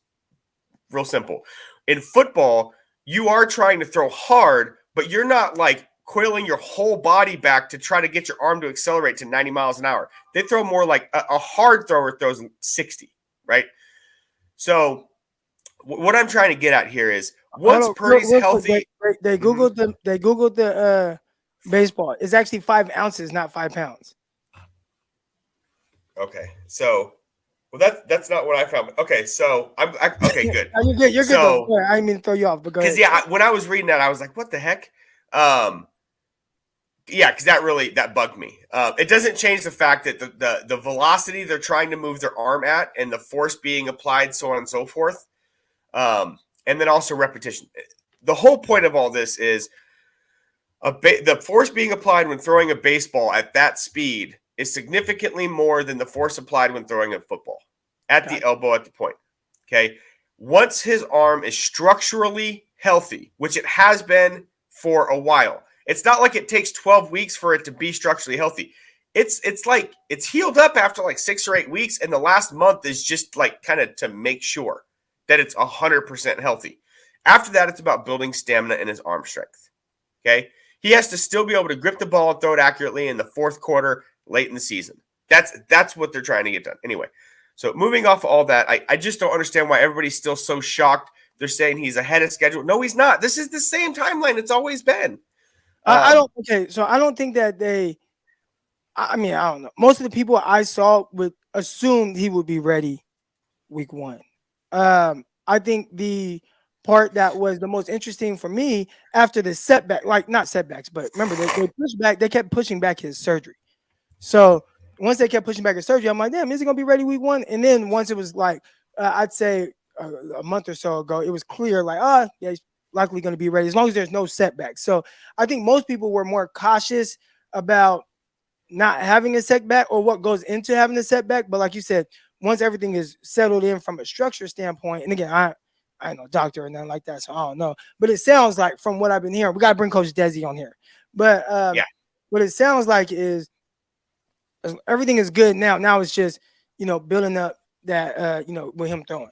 Real simple. In football, you are trying to throw hard, but you're not like coiling your whole body back to try to get your arm to accelerate to 90 miles an hour. They throw more like a hard thrower throws 60, right? So what I'm trying to get at here is once Purdy's healthy. They Googled the baseball. It's actually 5 ounces, not 5 pounds. Okay. So that's not what I found. Okay, so okay, good. You're good. You're good. Though. I didn't mean to throw you off, but go ahead. Because when I was reading that, I was like, "What the heck?" Because that bugged me. It doesn't change the fact that the velocity they're trying to move their arm at and the force being applied, so on and so forth, and then also repetition. The whole point of all this is the force being applied when throwing a baseball at that speed is significantly more than the force applied when throwing a football at the elbow at the point. Okay. Once his arm is structurally healthy, which it has been for a while, it's not like it takes 12 weeks for it to be structurally healthy. It's like it's healed up after like 6 or 8 weeks. And the last month is just like kind of to make sure that it's 100% healthy. After that, it's about building stamina and his arm strength. Okay. He has to still be able to grip the ball and throw it accurately in the fourth quarter, late in the season. That's what they're trying to get done. Anyway, so moving off of all that, I just don't understand why everybody's still so shocked they're saying he's ahead of schedule. No, he's not. This is the same timeline it's always been. I don't. Okay, so I don't think that they. I mean, I don't know. Most of the people I saw would assume he would be ready week 1. I think the part that was the most interesting for me after the setback, like not setbacks, but remember they pushed back. They kept pushing back his surgery. So once they kept pushing back his surgery, I'm like, damn, is he gonna be ready week 1? And then once it was like, I'd say a month or so ago, it was clear, like, yeah, he's likely gonna be ready as long as there's no setbacks. So I think most people were more cautious about not having a setback or what goes into having a setback. But like you said, once everything is settled in from a structure standpoint, and again, I ain't no doctor or nothing like that, so I don't know. But it sounds like from what I've been hearing, we gotta bring Coach Desi on here. But Yeah. what it sounds like is everything is good now. Now it's just, building up that, with him throwing.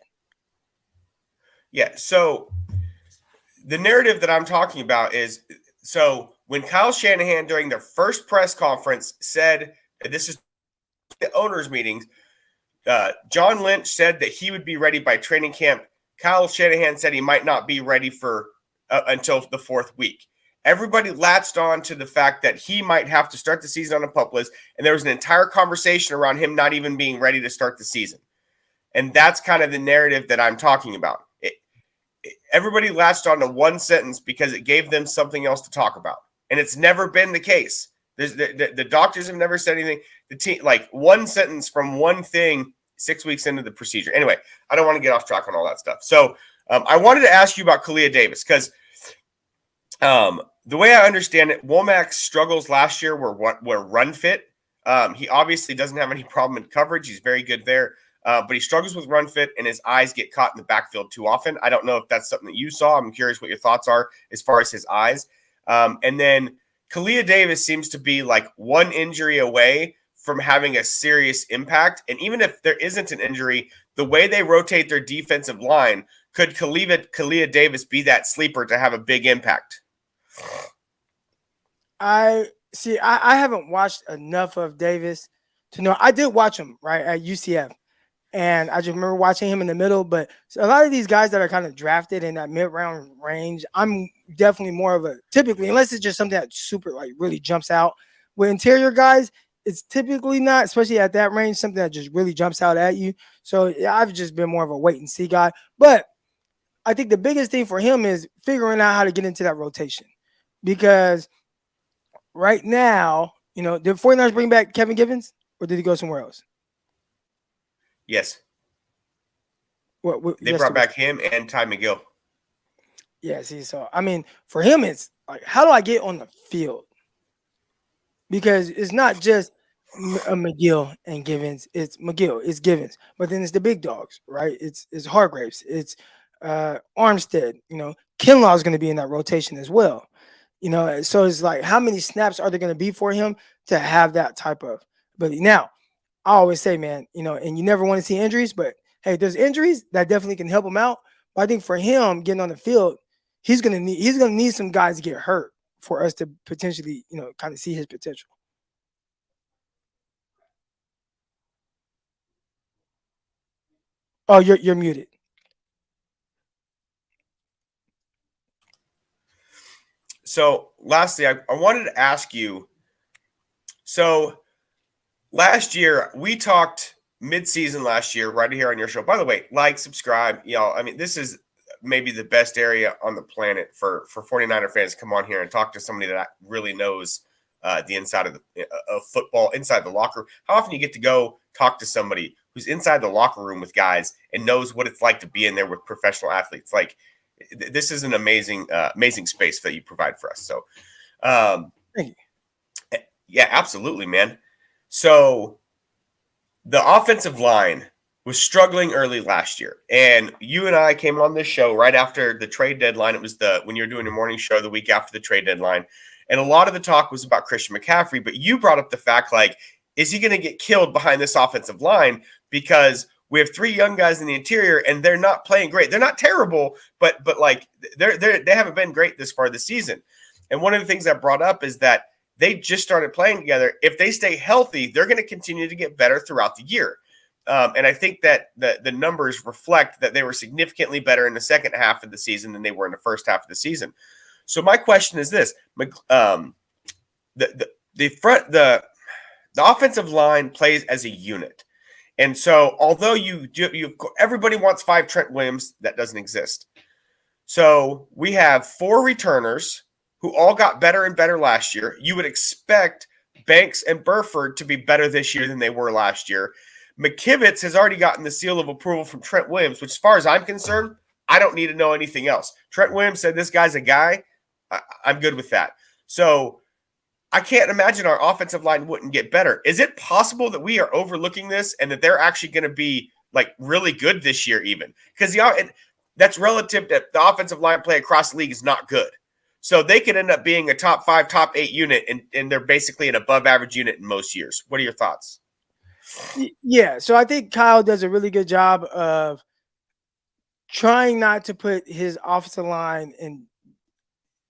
Yeah. So the narrative that I'm talking about is so when Kyle Shanahan during their first press conference said, this is the owners' meetings, John Lynch said that he would be ready by training camp. Kyle Shanahan said he might not be ready for until the 4th week. Everybody latched on to the fact that he might have to start the season on a pup list, and there was an entire conversation around him not even being ready to start the season. And that's kind of the narrative that I'm talking about. Everybody latched on to one sentence because it gave them something else to talk about. And it's never been the case. The doctors have never said anything. The team, like one sentence from one thing 6 weeks into the procedure. Anyway, I don't want to get off track on all that stuff. So I wanted to ask you about Kalia Davis because the way I understand it, Womack's struggles last year were run fit. He obviously doesn't have any problem in coverage. He's very good there. But he struggles with run fit, and his eyes get caught in the backfield too often. I don't know if that's something that you saw. I'm curious what your thoughts are as far as his eyes. And then Kalia Davis seems to be like one injury away from having a serious impact. And even if there isn't an injury, the way they rotate their defensive line, could Kalia Davis be that sleeper to have a big impact? I haven't watched enough of Davis to know. I did watch him right at UCF. And I just remember watching him in the middle. But a lot of these guys that are kind of drafted in that mid-round range, I'm definitely more of a typically, unless it's just something that super like really jumps out. With interior guys, it's typically not, especially at that range, something that just really jumps out at you. So I've just been more of a wait and see guy. But I think the biggest thing for him is figuring out how to get into that rotation. Because right now, did 49ers bring back Kevin Givens or did he go somewhere else? Yes. They Yes, brought back him and Ty McGill. Yeah, see, so I mean, for him, it's like, how do I get on the field? Because it's not just McGill and Givens. It's McGill, it's Givens, but then it's the big dogs, right? It's Hargraves, it's Armstead. Kinlaw is going to be in that rotation as well. So it's like, how many snaps are there going to be for him to have that type of ability? Now, I always say, man, and you never want to see injuries, but hey, there's injuries that definitely can help him out. But I think for him getting on the field, he's gonna need some guys to get hurt for us to potentially, kind of see his potential. Oh, you're muted. So lastly, I wanted to ask you, so last year, we talked mid-season last year right here on your show. By the way, like, subscribe. I mean, this is maybe the best area on the planet for 49er fans to come on here and talk to somebody that really knows the inside of football, inside the locker room. How often you get to go talk to somebody who's inside the locker room with guys and knows what it's like to be in there with professional athletes? Like, this is an amazing space that you provide for us. So, Thank you. Yeah, absolutely, man. So the offensive line was struggling early last year. And you and I came on this show right after the trade deadline. It was when you were doing your morning show the week after the trade deadline. And a lot of the talk was about Christian McCaffrey. But you brought up the fact, like, is he going to get killed behind this offensive line? Because we have 3 young guys in the interior and they're not playing great. They're not terrible, but like they haven't been great this far this season. And one of the things I brought up is that they just started playing together. If they stay healthy, they're going to continue to get better throughout the year. And I think that the numbers reflect that they were significantly better in the second half of the season than they were in the first half of the season. So my question is this: the offensive line plays as a unit, and so although everybody wants 5 Trent Williams, that doesn't exist. So we have 4 returners who all got better and better last year. You would expect Banks and Burford to be better this year than they were last year. McKivitz has already gotten the seal of approval from Trent Williams, which, as far as I'm concerned, I don't need to know anything else. Trent Williams said this guy's a guy. I'm good with that. So I can't imagine our offensive line wouldn't get better. Is it possible that we are overlooking this and that they're actually going to be like really good this year even? Because that's relative to the offensive line play across the league is not good. So they could end up being a top 5, top 8 unit, and they're basically an above average unit in most years. What are your thoughts? Yeah, so I think Kyle does a really good job of trying not to put his offensive line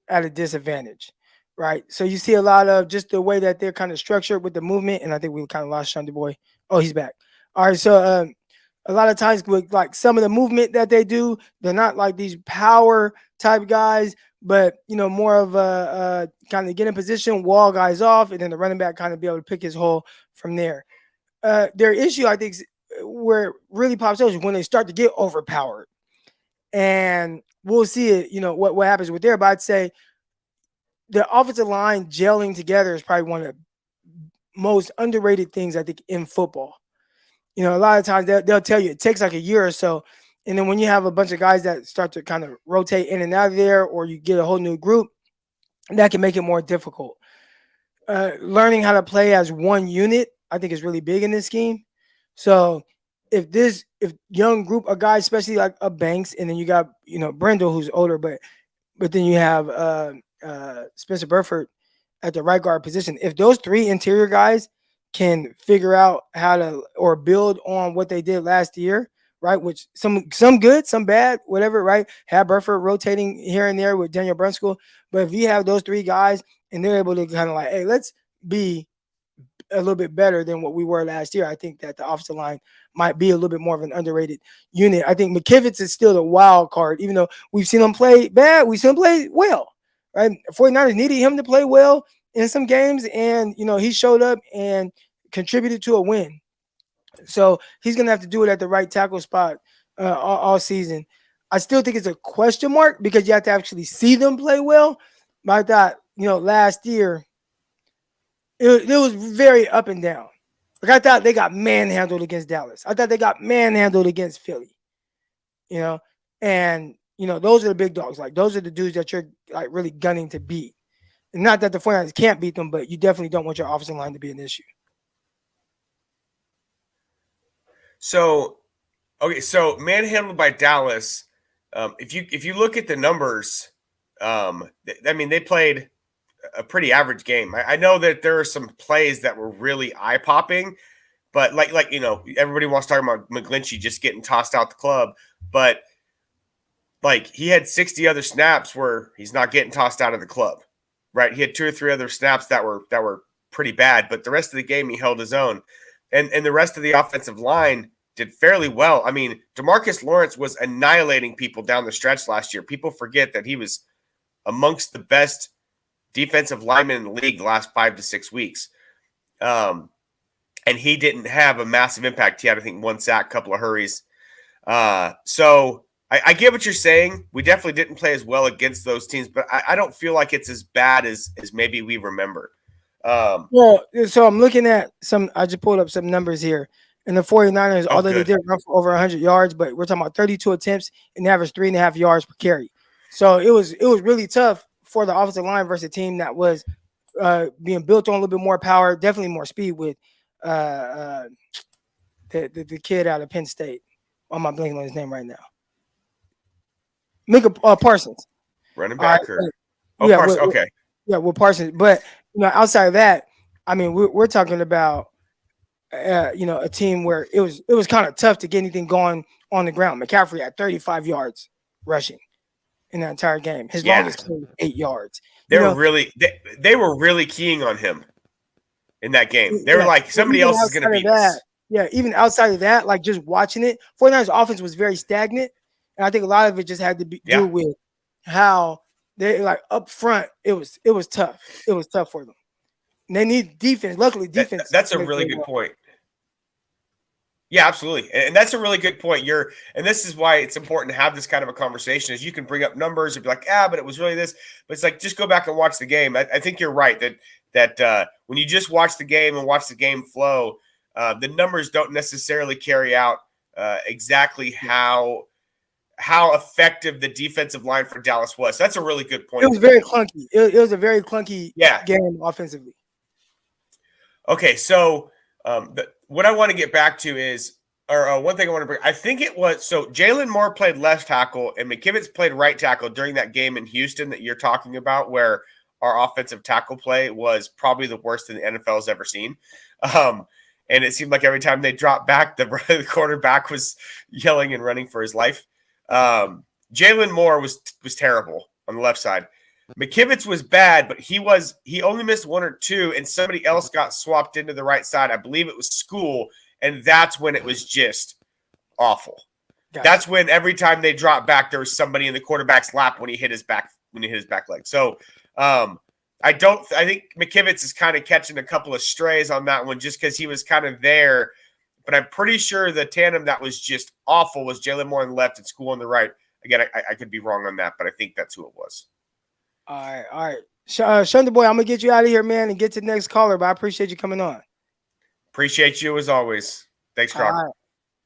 at a disadvantage, right? So you see a lot of just the way that they're kind of structured with the movement, and I think we kind of lost Shandy Boy. Oh, he's back. All right, so a lot of times with like some of the movement that they do, they're not like these power type guys, but more of a kind of get in position, wall guys off, and then the running back kind of be able to pick his hole from there. Their issue, I think, where it really pops out is when they start to get overpowered, and we'll see it. What happens with there, but I'd say the offensive line gelling together is probably one of the most underrated things I think in football. A lot of times they'll tell you it takes like a year or so, and then when you have a bunch of guys that start to kind of rotate in and out of there, or you get a whole new group, that can make it more difficult. Learning how to play as one unit, I think, is really big in this scheme. So if young group of guys, especially like a Banks, and then you got Brendel, who's older, but then you have Spencer Burford at the right guard position. If those 3 interior guys can figure out how to or build on what they did last year, right? Which some good, some bad, whatever, right? Have Burford rotating here and there with Daniel Brunskill. But if you have those 3 guys and they're able to kind of like, hey, let's be a little bit better than what we were last year, I think that the offensive line might be a little bit more of an underrated unit. I think McKivitz is still the wild card, even though we've seen him play bad, we've seen him play well, right? 49ers needed him to play well in some games, and he showed up and contributed to a win. So he's gonna have to do it at the right tackle spot all season. I still think it's a question mark because you have to actually see them play well. But I thought, last year it was very up and down. Like I thought they got manhandled against Dallas. I thought they got manhandled against Philly. And those are the big dogs. Like those are the dudes that you're like really gunning to beat. And not that the 49ers can't beat them, but you definitely don't want your offensive line to be an issue. So manhandled by Dallas. If you look at the numbers, they played a pretty average game. I know that there are some plays that were really eye popping, but like everybody wants to talk about McGlinchey just getting tossed out the club, but like he had 60 other snaps where he's not getting tossed out of the club, right? He had 2 or 3 other snaps that were pretty bad, but the rest of the game he held his own. And the rest of the offensive line did fairly well. I mean, DeMarcus Lawrence was annihilating people down the stretch last year. People forget that he was amongst the best defensive linemen in the league the last 5 to 6 weeks. And he didn't have a massive impact. He had, I think, 1 sack, couple of hurries. So I get what you're saying. We definitely didn't play as well against those teams, but I don't feel like it's as bad as maybe we remember. Well, so I'm looking at I just pulled up some numbers here. And the 49ers, although they did run for over 100 yards, but we're talking about 32 attempts and they averaged 3.5 yards per carry. So it was really tough for the offensive line versus a team that was being built on a little bit more power, definitely more speed with the kid out of Penn State. I'm not blanking on his name right now. Micah Parsons. Running back. Parsons. Okay. Yeah, with Parsons. But outside of that, I mean, we're talking about a team where it was kind of tough to get anything going on the ground. McCaffrey had 35 yards rushing in that entire game. His longest carry was 8 yards. They were really keying on him in that game. They were like, somebody else is going to beat us. Yeah, even outside of that, like just watching it, 49ers offense was very stagnant. And I think a lot of it just had to do Yeah, with how they like up front, it was tough. It was tough for them. And they need defense. Luckily, defense that's a played really very good well. point. Yeah, absolutely. And that's a really good point. And this is why it's important to have this kind of a conversation is you can bring up numbers and be like, but it was really this. But it's like, just go back and watch the game. I think you're right that when you just watch the game and watch the game flow, the numbers don't necessarily carry out exactly how effective the defensive line for Dallas was. That's a really good It point was to make. very clunky. It was a very clunky Yeah. game offensively. Okay, so what I want to get back to is, or one thing I want to bring, I think it was, so Jalen Moore played left tackle and McKivitz played right tackle during that game in Houston that you're talking about, where our offensive tackle play was probably the worst that the NFL has ever seen. And it seemed like every time they dropped back, the quarterback was yelling and running for his life. Jalen Moore was terrible on the left side. McKivitz was bad, but he only missed one or two, and somebody else got swapped into the right side. I believe it was School, and that's when it was just awful. Gotcha. That's when every time they dropped back, there was somebody in the quarterback's lap when he hit his back leg. So I think McKivitz is kind of catching a couple of strays on that one just because he was kind of there. But I'm pretty sure the tandem that was just awful was Jalen Moore on the left and School on the right. Again, I could be wrong on that, but I think that's who it was. All right. Shunda boy, I'm gonna get you out of here, man, and get to the next caller. But I appreciate you coming on. Appreciate you as always. Thanks, Croc.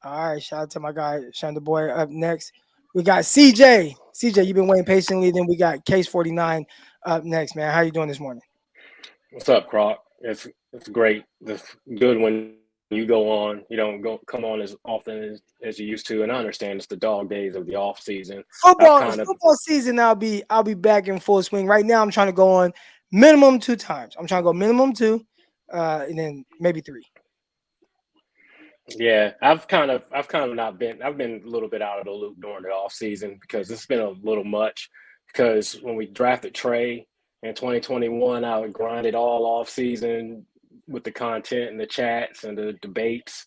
All right. Shout out to my guy Shunda boy. Up next, we got CJ. CJ, you've been waiting patiently. Then we got Case 49 up next, man. How you doing this morning? What's up, Croc? It's great. It's good when you go on. You don't come on as often as you used to. And I understand it's the dog days of the off season. Football season. I'll be back in full swing. Right now, I'm trying to go on minimum 2 times. I'm trying to go minimum 2, and then maybe 3. Yeah, I've kind of not been. I've been a little bit out of the loop during the off season because it's been a little much. Because when we drafted Trey in 2021, I would grind it all off season with the content and the chats and the debates.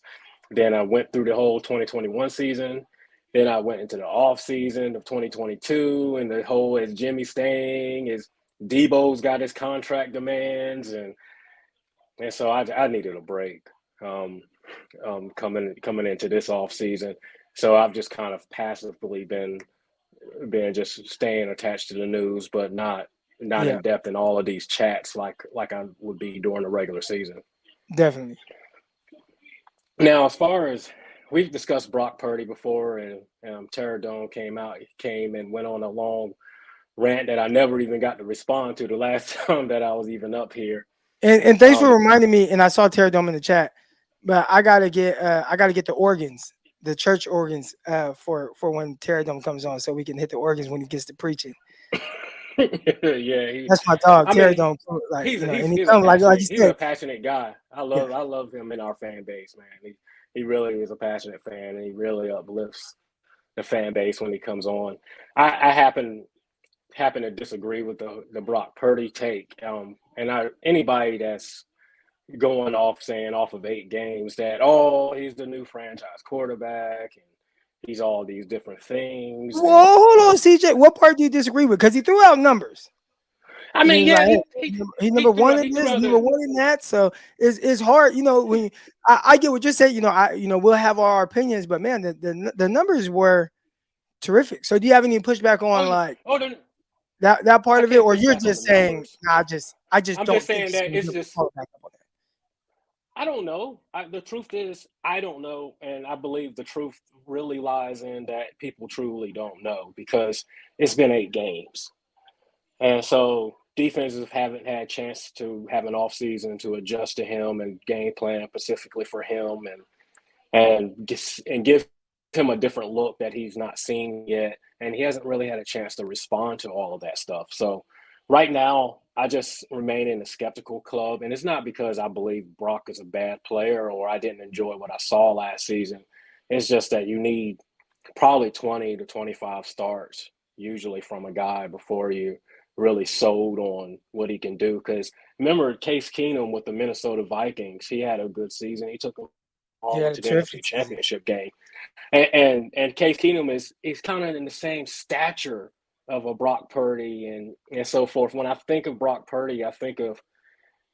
Then I went through the whole 2021 season. Then I went into the off season of 2022 and the whole is Jimmy staying, is Deebo's got his contract demands, and so I needed a break coming into this off season. So I've just kind of passively been just staying attached to the news, but not in depth in all of these chats like I would be during the regular season. Definitely. Now, as far as we've discussed Brock Purdy before, and Terradome came and went on a long rant that I never even got to respond to the last time that I was even up here. And thanks for reminding me. And I saw Terradome in the chat, but I gotta get the organs, the church organs, for when Terradome comes on, so we can hit the organs when he gets to preaching. Yeah, that's my dog, Terradome. Like, he's a passionate guy. I love him in our fan base, man. He really is a passionate fan, and he really uplifts the fan base when he comes on. I happen to disagree with the Brock Purdy take. And anybody that's going off of 8 games that he's the new franchise quarterback and he's all these different things. Well, hold on, CJ. What part do you disagree with? Because he threw out numbers. I mean, he's number one in this, number one in that. So it's hard, when I get what you're saying. We'll have our opinions, but man, the numbers were terrific. So do you have any pushback on that part of it, or you're just saying, I just I'm don't just saying that it's just. I don't know. The truth is, I don't know, and I believe the truth really lies in that people truly don't know because it's been 8 games, and so defenses haven't had a chance to have an off season to adjust to him and game plan specifically for him, and give him a different look that he's not seen yet, and he hasn't really had a chance to respond to all of that stuff. So right now, I just remain in the skeptical club, and it's not because I believe Brock is a bad player or I didn't enjoy what I saw last season. It's just that you need probably 20 to 25 starts usually from a guy before you really sold on what he can do. Because remember Case Keenum with the Minnesota Vikings, he had a good season. He took them Yeah, to the NFC terrific season. Championship game. And Case Keenum is kind of in the same stature of a Brock Purdy and so forth. When I think of Brock Purdy, I think of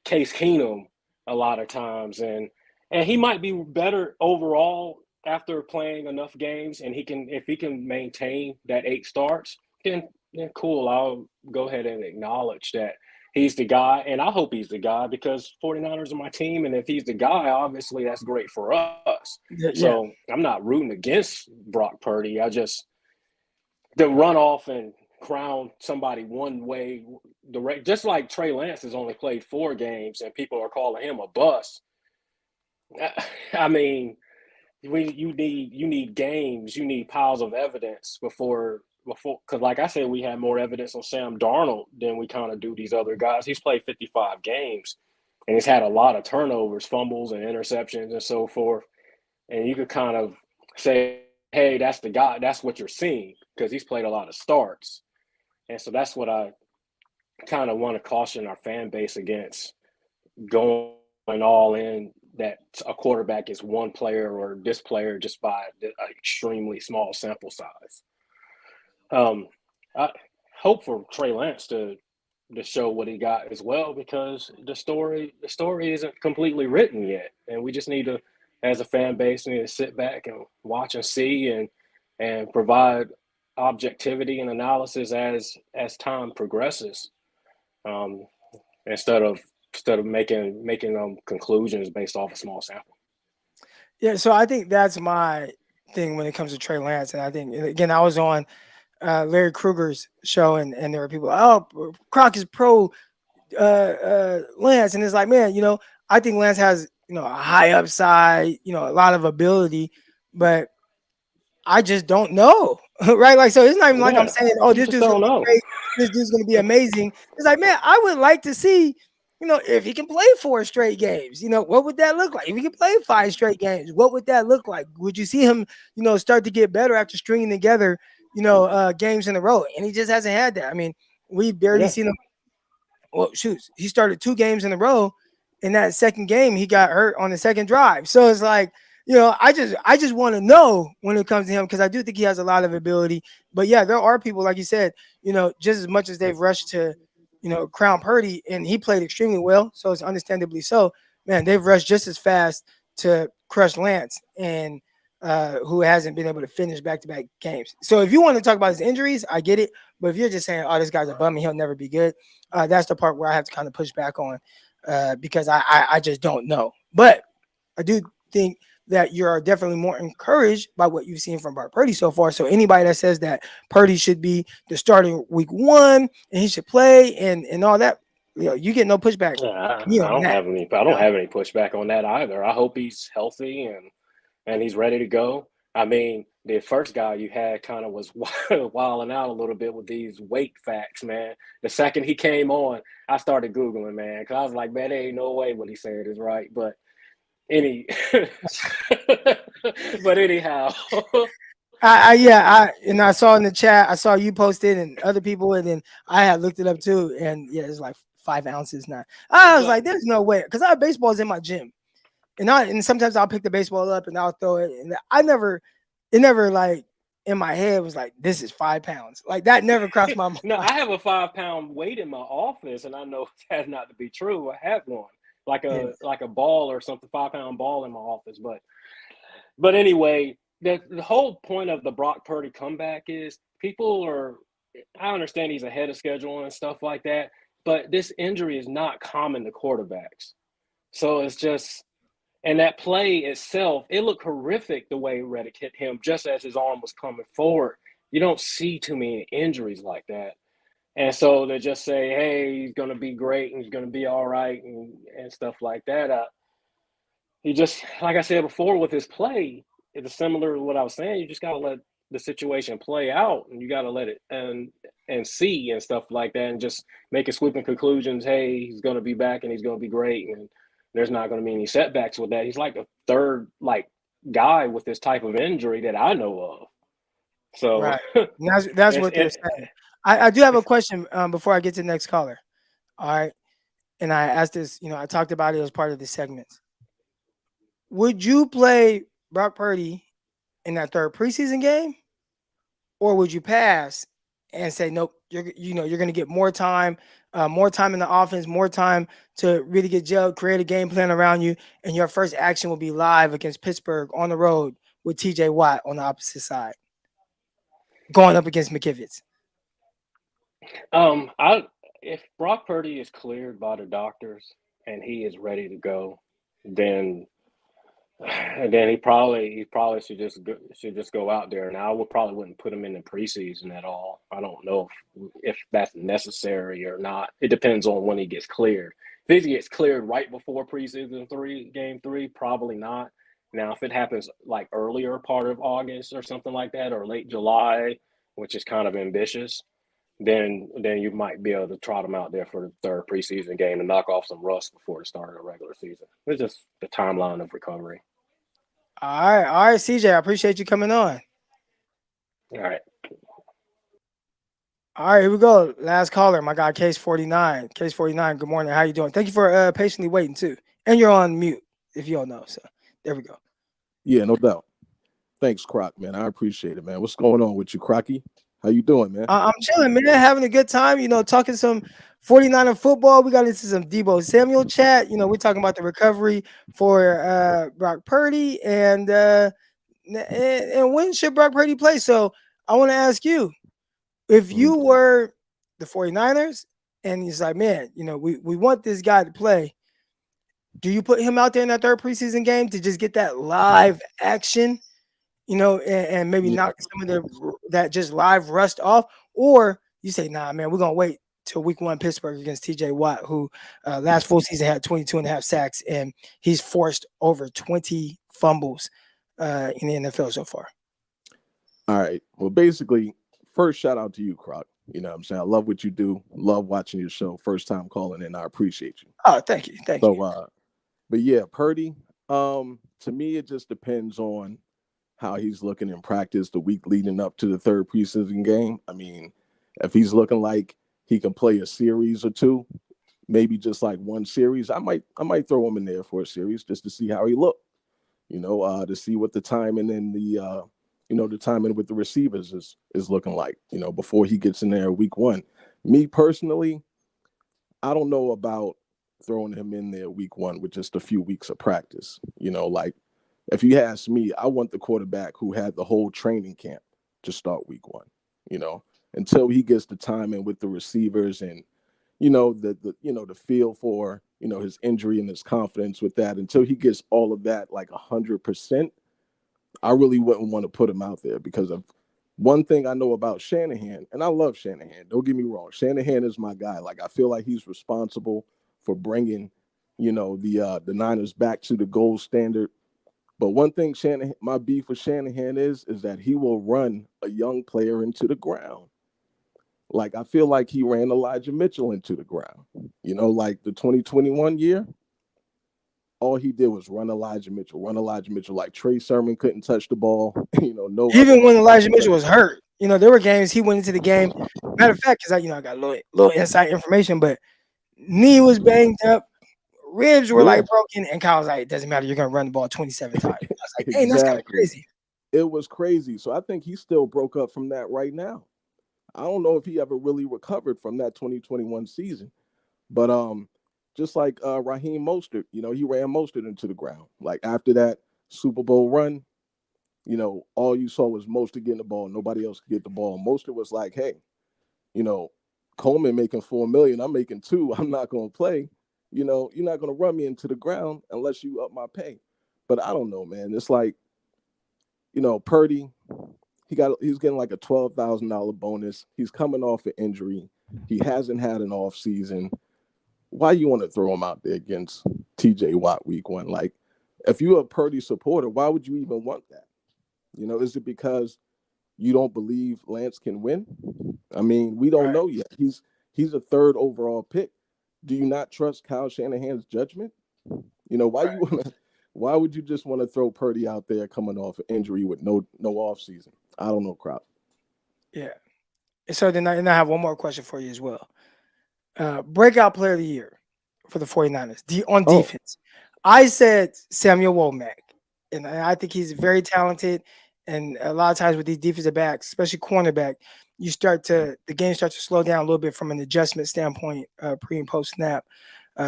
Case Keenum a lot of times, and he might be better overall after playing enough games, and if he can maintain that 8 starts, then cool. I'll go ahead and acknowledge that he's the guy, and I hope he's the guy because 49ers are my team, and if he's the guy, obviously that's great for us. Yeah. So I'm not rooting against Brock Purdy. I just the run off and crown somebody one way direct, just like Trey Lance has only played 4 games and people are calling him a bust. I mean, you need games, you need piles of evidence before because like I said, we have more evidence on Sam Darnold than we kind of do these other guys. He's played 55 games and he's had a lot of turnovers, fumbles and interceptions and so forth. And you could kind of say, hey, that's the guy, that's what you're seeing because he's played a lot of starts. And so that's what I kind of want to caution our fan base against, going all in that a quarterback is one player or this player just by an extremely small sample size. I hope for Trey Lance to show what he got as well, because the story isn't completely written yet, and we just need to, as a fan base, need to sit back and watch and see and provide objectivity and analysis as time progresses, instead of making conclusions based off a small sample. Yeah, so I think that's my thing when it comes to Trey Lance. And I think, again, I was on Larry Kruger's show, and there were people, oh, Croc is pro Lance. And it's like, man, I think Lance has, a high upside, a lot of ability, but I just don't know, right? Like, so it's not even like I'm saying, oh, you this just dude's going don't to be know. great. This dude's going to be amazing. It's like, man, I would like to see, if he can play 4 straight games, what would that look like? If he can play 5 straight games, what would that look like? Would you see him, start to get better after stringing together, games in a row? And he just hasn't had that. I mean, we've barely seen him. Well, shoot, he started 2 games in a row. In that second game, he got hurt on the second drive. So it's like, I just want to know when it comes to him, because I do think he has a lot of ability. But yeah, there are people, like you said, just as much as they've rushed to, crown Purdy, and he played extremely well, so it's understandably so. Man, they've rushed just as fast to crush Lance, and who hasn't been able to finish back-to-back games. So if you want to talk about his injuries, I get it. But if you're just saying, oh, this guy's a bum and he'll never be good, that's the part where I have to kind of push back on, because I just don't know. But I do think that you're definitely more encouraged by what you've seen from Brock Purdy so far. So anybody that says that Purdy should be the starting week 1 and he should play and all that, you get no pushback. I don't have any pushback on that either. I hope he's healthy and he's ready to go. I mean, the first guy you had kind of was wilding out a little bit with these weight facts, man. The second he came on, I started Googling, man, because I was like, man, there ain't no way what he said is right. But anyhow. And I saw in the chat, I saw you posted and other people, and then I had looked it up too, and yeah, it's like 5 ounces now. I was like, there's no way, because I have baseballs in my gym, and sometimes I'll pick the baseball up and I'll throw it, and it never like in my head was like, this is 5 pounds, like that never crossed my mind. No, I have a 5-pound weight in my office, and I know that not to be true. I have one. Like a ball or something, 5-pound ball in my office. But anyway, the whole point of the Brock Purdy comeback is I understand he's ahead of schedule and stuff like that, but this injury is not common to quarterbacks. So it's just, and that play itself, it looked horrific the way Reddick hit him just as his arm was coming forward. You don't see too many injuries like that. And so they just say, hey, he's going to be great and he's going to be all right and stuff like that. He just, like I said before, with his play, it's similar to what I was saying. You just got to let the situation play out, and you got to let it and see and stuff like that, and just making sweeping conclusions. Hey, he's going to be back and he's going to be great, and there's not going to be any setbacks with that. He's like the third guy with this type of injury that I know of. So right. That's what they're saying. I do have a question before I get to the next caller. All right. And I asked this, I talked about it as part of the segments. would you play Brock Purdy in that third preseason game, or would you pass and say nope? You're going to get more time in the offense, more time to really get gelled, create a game plan around you, and your first action will be live against Pittsburgh on the road with T.J. Watt on the opposite side, going up against McKivitz. If Brock Purdy is cleared by the doctors and he is ready to go, then he probably should just go out there. Now I probably wouldn't put him in the preseason at all. I don't know if that's necessary or not. It depends on when he gets cleared. If he gets cleared right before game 3, probably not. Now, if it happens like earlier part of August or something like that, or late July, which is kind of ambitious, then you might be able to trot him out there for the third preseason game and knock off some rust before the start of the regular season. It's just the timeline of recovery. All right, CJ, I appreciate you coming on. All right. All right, here we go. Last caller, my guy, Case 49. Case 49, good morning. How you doing? Thank you for patiently waiting, too. And you're on mute, if you don't know. So there we go. Yeah, no doubt. Thanks, Croc, man. I appreciate it, man. What's going on with you, Crocky? How you doing, man? I'm chilling, man. Having a good time. Talking some 49er football. We got into some Deebo Samuel chat. We're talking about the recovery for Brock Purdy and when should Brock Purdy play? So I want to ask you, if you were the 49ers and it's like, man, we want this guy to play, do you put him out there in that third preseason game to just get that live action? And maybe knock some of that just live rust off, or you say, nah, man, we're gonna wait till week 1 Pittsburgh against T.J. Watt, who last full season had 22.5 sacks, and he's forced over 20 fumbles in the NFL so far. All right. Well, basically, first shout out to you, Croc. You know what I'm saying? I love what you do. Love watching your show. First time calling in. I appreciate you. Oh, thank you. Thank you. But yeah, Purdy. To me, it just depends on how he's looking in practice the week leading up to the third preseason game. I mean, if he's looking like he can play a series or two, maybe just like one series, I might throw him in there for a series just to see how he look. To see what the timing and the timing with the receivers is looking like. Before he gets in there week 1. Me personally, I don't know about throwing him in there week 1 with just a few weeks of practice. If you ask me, I want the quarterback who had the whole training camp to start week 1, until he gets the timing with the receivers and, the feel for, his injury and his confidence with that. Until he gets all of that like 100%, I really wouldn't want to put him out there because of one thing I know about Shanahan, and I love Shanahan. Don't get me wrong. Shanahan is my guy. Like, I feel like he's responsible for bringing, the Niners back to the gold standard. But one thing my beef with Shanahan is that he will run a young player into the ground. Like, I feel like he ran Elijah Mitchell into the ground. Like the 2021 year, all he did was run Elijah Mitchell. Like Trey Sermon couldn't touch the ball. Even when Elijah Mitchell was hurt, there were games he went into the game. Matter of fact, because I got a little inside information, but knee was banged up. Ribs were like broken, and Kyle was like, it doesn't matter. You're going to run the ball 27 times. I was like, dang, that's kind of crazy. It was crazy. So I think he still broke up from that right now. I don't know if he ever really recovered from that 2021 season. But just like Raheem Mostert, he ran Mostert into the ground. Like, after that Super Bowl run, all you saw was Mostert getting the ball. Nobody else could get the ball. Mostert was like, hey, Coleman making $4 million. I'm making $2 million. I'm not going to play. You're not going to run me into the ground unless you up my pay. But I don't know, man. It's like, Purdy, he's getting like a $12,000 bonus. He's coming off an injury. He hasn't had an off season. Why you want to throw him out there against T.J. Watt week 1? Like, if you're a Purdy supporter, why would you even want that? Is it because you don't believe Lance can win? I mean, we don't know yet. He's a 3rd overall pick. Do you not trust Kyle Shanahan's judgment? Why would you just want to throw Purdy out there coming off an injury with no off season? I don't know, Crop. Yeah. So then I have one more question for you as well. Breakout player of the year for the 49ers on defense. I said Samuel Womack. And I think he's very talented. And a lot of times with these defensive backs, especially cornerback, the game starts to slow down a little bit from an adjustment standpoint, pre and post snap.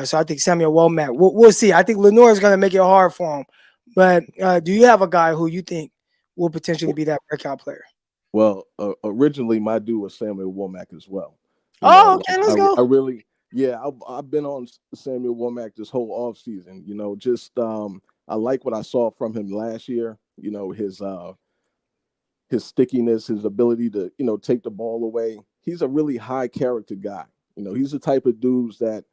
So I think Samuel Womack, we'll see. I think Lenore is going to make it hard for him. But do you have a guy who you think will potentially be that breakout player? Well, originally my dude was Samuel Womack as well. Oh, okay, let's go. I really, yeah, I've been on Samuel Womack this whole off season. Just I like what I saw from him last year. His stickiness, his ability to take the ball away. He's a really high character guy. He's the type of dudes that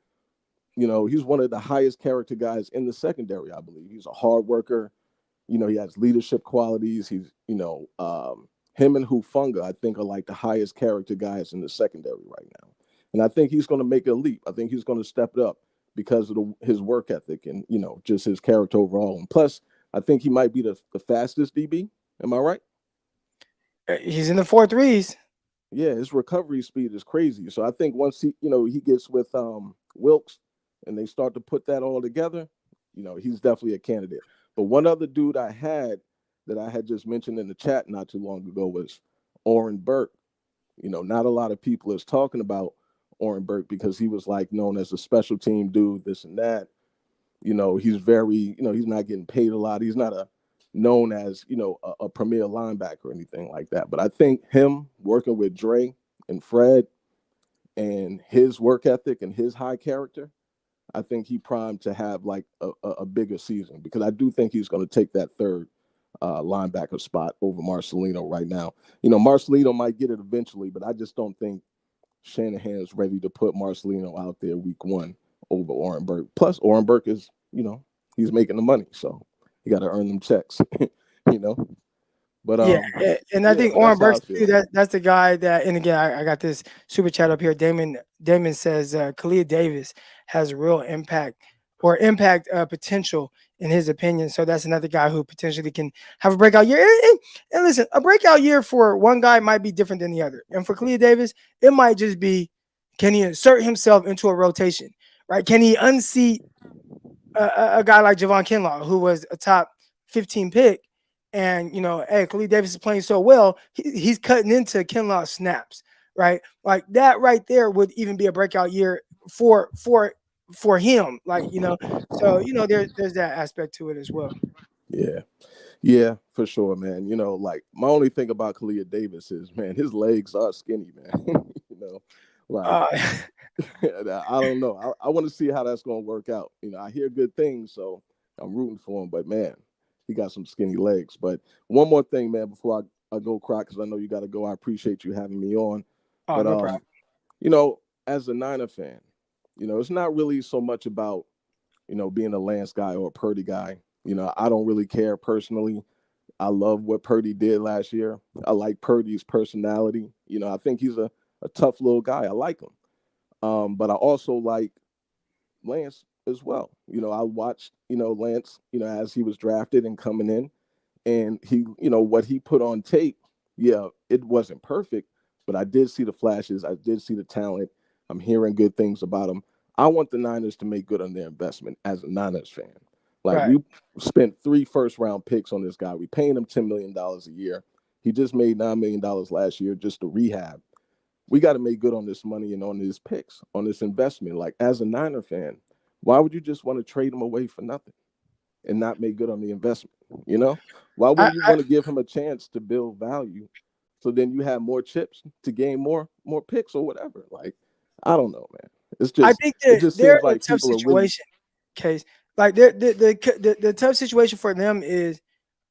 he's one of the highest character guys in the secondary. I believe he's a hard worker. He has leadership qualities. He's him and Hufunga, I think, are like the highest character guys in the secondary right now. And I think he's going to make a leap. I think he's going to step it up because of his work ethic and, just his character overall. And plus, I think he might be the fastest DB. Am I right? He's in the 4.3s. Yeah, his recovery speed is crazy. So I think once he gets with Wilkes and they start to put that all together, he's definitely a candidate. But one other dude I had just mentioned in the chat not too long ago was Oren Burke. Not a lot of people is talking about Oren Burke because he was like known as a special team dude, this and that. He's very, he's not getting paid a lot. He's not known as, a premier linebacker or anything like that. But I think him working with Dre and Fred and his work ethic and his high character, I think he primed to have like a bigger season because I do think he's going to take that third linebacker spot over Marcelino right now. Marcelino might get it eventually, but I just don't think Shanahan's ready to put Marcelino out there week one over Oren Burke. Plus, Oren Burke is, he's making the money, so you got to earn them checks, But yeah, and I think Oren Burks too. That's the guy that. And again, I got this super chat up here. Damon says Khalid Davis has real impact potential in his opinion. So that's another guy who potentially can have a breakout year. And listen, a breakout year for one guy might be different than the other. And for Khalid Davis, it might just be, can he insert himself into a rotation, right? Can he unseat a guy like Javon Kinlaw, who was a top 15 pick? And, hey, Khalid Davis is playing so well, he's cutting into Kinlaw snaps, right? Like that right there would even be a breakout year for him. Like, so, there's that aspect to it as well. Yeah, for sure, man. Like my only thing about Khalid Davis is, man, his legs are skinny, man. I don't know. I want to see how that's going to work out. I hear good things, so I'm rooting for him, but man, he got some skinny legs. But one more thing, man, before I go cry, because I know you got to go. I appreciate you having me on. Oh, no problem. As a Niner fan, it's not really so much about, being a Lance guy or a Purdy guy. I don't really care personally. I love what Purdy did last year. I like Purdy's personality. I think he's a tough little guy. I like him. But I also like Lance as well. I watched, Lance, as he was drafted and coming in, and he, what he put on tape, yeah, it wasn't perfect, but I did see the flashes. I did see the talent. I'm hearing good things about him. I want the Niners to make good on their investment as a Niners fan. Like, we spent 3 first-round picks on this guy. We paying him $10 million a year. He just made $9 million last year just to rehab. We got to make good on this money and on these picks, on this investment. Like, as a Niner fan, why would you just want to trade him away for nothing and not make good on the investment? Why wouldn't you want to give him a chance to build value so then you have more chips to gain more picks or whatever? Like, I don't know, man. It's just, I think that it just they're seems like in a tough people situation. Case like the tough situation for them is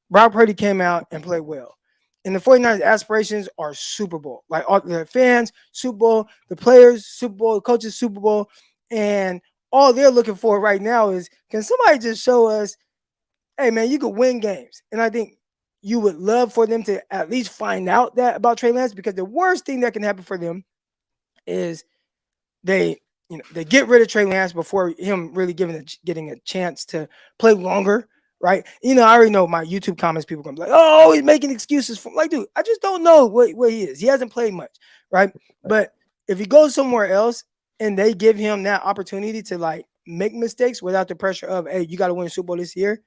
Brock Purdy came out and played well. And the 49ers aspirations are Super Bowl. Like all the fans, Super Bowl, the players, Super Bowl, the coaches, Super Bowl. And all they're looking for right now is, can somebody just show us, hey, man, you could win games. And I think you would love for them to at least find out that about Trey Lance, because the worst thing that can happen for them is they get rid of Trey Lance before him really getting a chance to play longer, right? I already know my YouTube comments, people gonna be like, oh, he's making excuses for, like, dude, I just don't know what he is. He hasn't played much, right? But if he goes somewhere else and they give him that opportunity to like make mistakes without the pressure of, hey, you got to win a Super Bowl this year,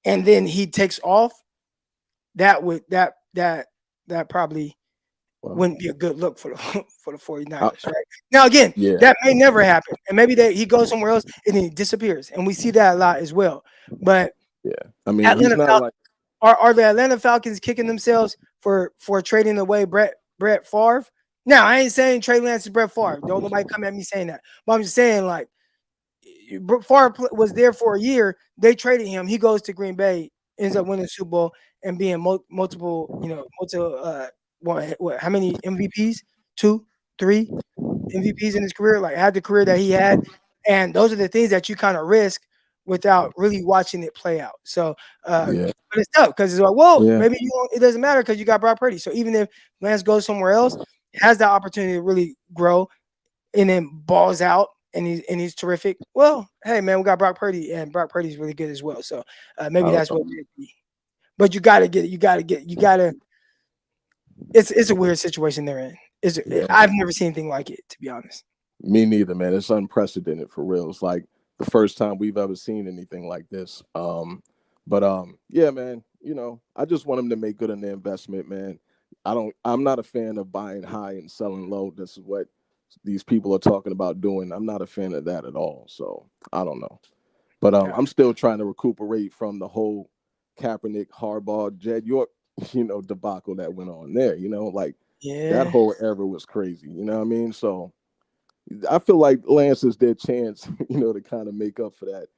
and then he takes off, that probably wouldn't be a good look for the for the 49ers, right? Now again, that may never happen. And maybe he goes somewhere else and then he disappears. And we see that a lot as well. But I mean, Atlanta he's not like are the Atlanta Falcons kicking themselves for trading away Brett Favre? Now, I ain't saying Trey Lance is Brett Favre. Don't nobody come at me saying that. But I'm just saying, like, Favre was there for a year. They traded him. He goes to Green Bay, ends up winning the Super Bowl and being multiple, how many MVPs? 2, 3 MVPs in his career. Like, had the career that he had. And those are the things that you kind of risk without really watching it play out. So, but it's tough because it's like, maybe it doesn't matter because you got Brock Purdy. So even if Lance goes somewhere else, has the opportunity to really grow and then balls out and he's terrific. Well, hey man, we got Brock Purdy and Brock Purdy's really good as well. So maybe that's what it would be. But you gotta get it. It's a weird situation they're in. I've never seen anything like it, to be honest. Me neither, man. It's unprecedented for real. It's like the first time we've ever seen anything like this. Yeah, man. I just want them to make good on their investment, man. I'm not a fan of buying high and selling low. This is what these people are talking about doing. I'm not a fan of that at all. So I don't know. But I'm still trying to recuperate from the whole Kaepernick, Harbaugh, Jed York, debacle that went on there. That whole era was crazy. You know what I mean? So I feel like Lance is their chance, to kind of make up for that,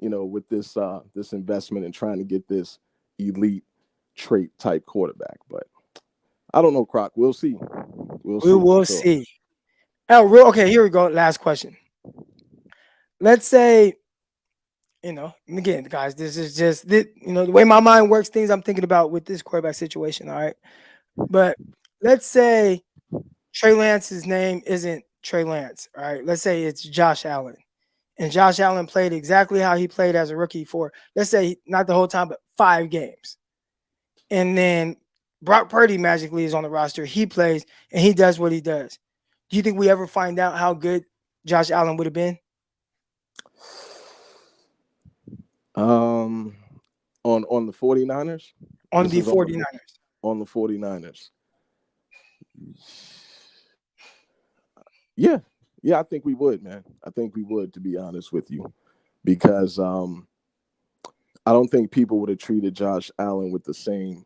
with this investment and trying to get this elite trait type quarterback. But I don't know, Croc. We'll see. We will see. Okay, here we go. Last question. Let's say, again, guys, this is just the way my mind works. Things I'm thinking about with this quarterback situation. All right, but let's say Trey Lance's name isn't Trey Lance. All right, let's say it's Josh Allen, and Josh Allen played exactly how he played as a rookie for, let's say, not the whole time, but 5 games, and then Brock Purdy magically is on the roster. He plays and he does what he does. Do you think we ever find out how good Josh Allen would have been? On the 49ers? On the 49ers. On the 49ers. Yeah, I think we would, man. I think we would, to be honest with you, because I don't think people would have treated Josh Allen with the same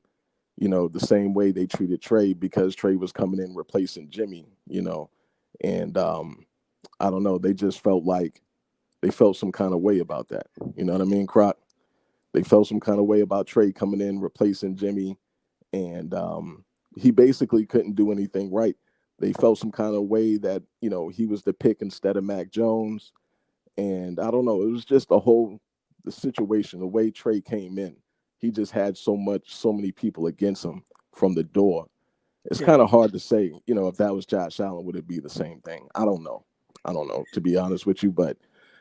way they treated Trey, because Trey was coming in replacing Jimmy, and I don't know. They just felt like they felt some kind of way about that. You know what I mean, Croc? They felt some kind of way about Trey coming in replacing Jimmy, and he basically couldn't do anything right. They felt some kind of way that, he was the pick instead of Mac Jones. And I don't know. It was just the situation, the way Trey came in. He just had so many people against him from the door. It's kind of hard to say, if that was Josh Allen, would it be the same thing? I don't know, to be honest with you. But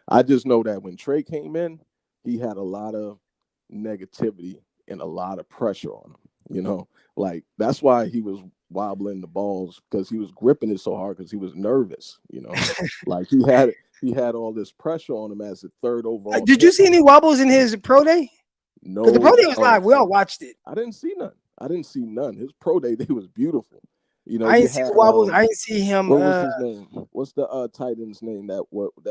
I just know that when Trey came in, he had a lot of negativity and a lot of pressure on him. Like, that's why he was wobbling the balls, because he was gripping it so hard because he was nervous. Like he had all this pressure on him as a third overall. Did you see any wobbles in his pro day? No, the pro day was live. We all watched it. I didn't see none. His pro day was beautiful. I didn't see the wobbles. I didn't see him. What was his name? What's the tight end's name that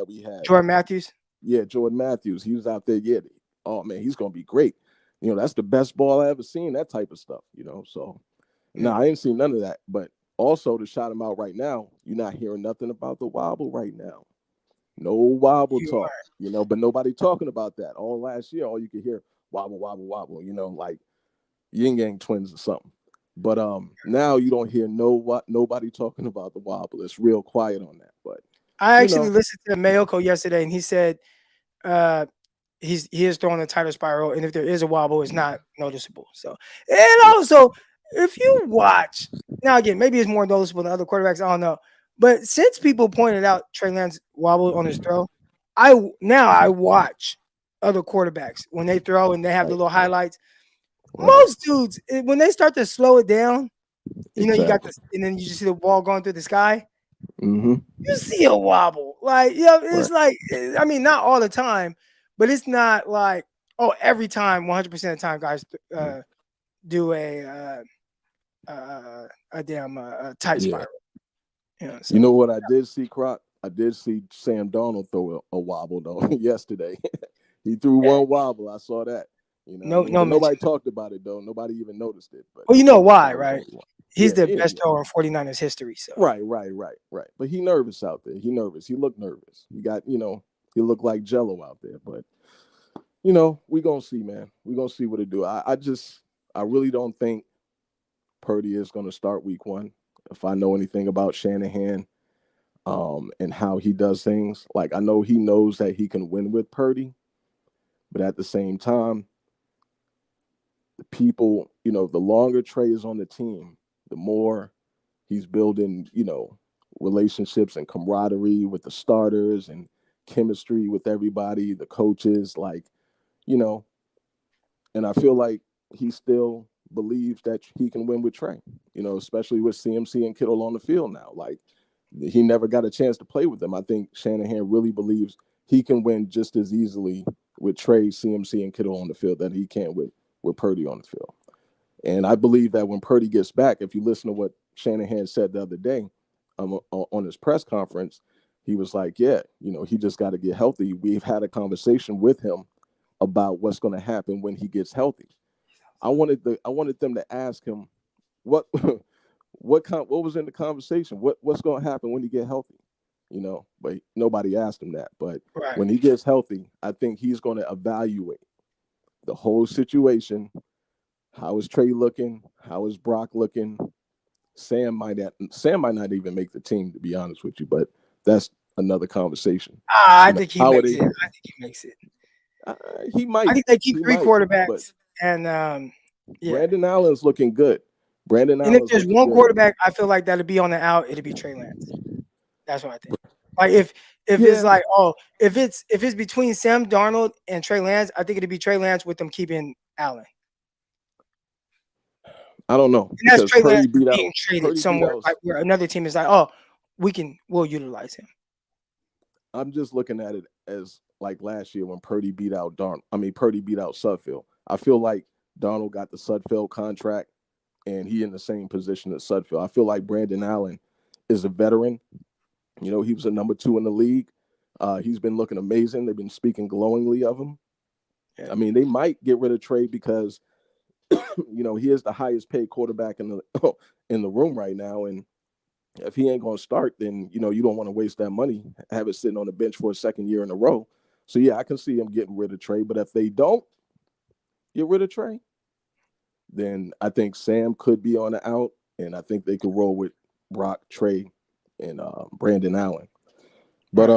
we had? Jordan Matthews. Yeah, Jordan Matthews. He was out there. Yeah. Oh man, he's gonna be great. That's the best ball I ever seen. That type of stuff. So no, I ain't seen none of that. But also, to shout him out right now, you're not hearing nothing about the wobble right now. No wobble talk. But nobody talking about that. All last year, all you could hear wobble, wobble, wobble. Like yin yang twins or something. But now you don't hear nobody talking about the wobble. It's real quiet on that. But I actually listened to Mayoko yesterday, and he said he is throwing a tighter spiral, and if there is a wobble, it's not noticeable. So, and also, if you watch now, again, maybe it's more noticeable than other quarterbacks. I don't know, but since people pointed out Trey Lance wobble on his throw, I watch other quarterbacks when they throw and they have the little highlights. Most dudes, when they start to slow it down, you got this, and then you just see the ball going through the sky. Mm-hmm. You see a wobble, like it's like, I mean, not all the time, but it's not like Oh, every time, 100% of the time, guys do a damn tight Yeah. spiral. You know what I did see, Croc? I did see Sam Darnold throw a wobble though yesterday. He threw one wobble. I saw that. You know what I mean? But nobody talked about it though. Nobody even noticed it. But well, you know why, that was right? only one. He's Yeah, the best thrower in 49ers history. So Right. But he nervous out there. He nervous. He looked nervous. He got, he looked like Jello out there. But we gonna see, man. We gonna see what it do. I really don't think Purdy is gonna start week 1. If I know anything about Shanahan, and how he does things, like I know he knows that he can win with Purdy, but at the same time, the people, the longer Trey is on the team, the more he's building, relationships and camaraderie with the starters and chemistry with everybody, the coaches, like, and I feel like he still believes that he can win with Trey, especially with CMC and Kittle on the field now. Like, he never got a chance to play with them. I think Shanahan really believes he can win just as easily with Trey, CMC, and Kittle on the field that he can with Purdy on the field. And I believe that when Purdy gets back, if you listen to what Shanahan said the other day on his press conference, he was like, yeah, he just got to get healthy. We've had a conversation with him about what's going to happen when he gets healthy. I wanted them to ask him what what was in the conversation, what's going to happen when he get healthy, but nobody asked him that. But when he gets healthy, I think he's going to evaluate the whole situation. How is Trey looking? How is Brock looking? Sam might not even make the team, to be honest with you, but that's another conversation. I think he makes it. I think he makes it. He might. I think they keep 3 quarterbacks, and Brandon Allen's looking good. And if there's one quarterback, I feel like that'll be on the out. It'll be Trey Lance. That's what I think. Like if it's like, if it's between Sam Darnold and Trey Lance, I think it'd be Trey Lance with them keeping Allen. I don't know. And that's Trey Lance being traded somewhere, like where another team is like, we'll utilize him. I'm just looking at it as like last year when Purdy beat out Sudfeld. I feel like Darnold got the Sudfeld contract, and he in the same position as Sudfeld. I feel like Brandon Allen is a veteran. He was a number 2 in the league. He's been looking amazing. They've been speaking glowingly of him. Yeah. I mean, they might get rid of Trey because, he is the highest paid quarterback in the room right now. And if he ain't going to start, then, you don't want to waste that money, have it sitting on the bench for a second year in a row. So, yeah, I can see him getting rid of Trey. But if they don't get rid of Trey, then I think Sam could be on the out, and I think they could roll with Brock, Trey, and Brandon Allen. But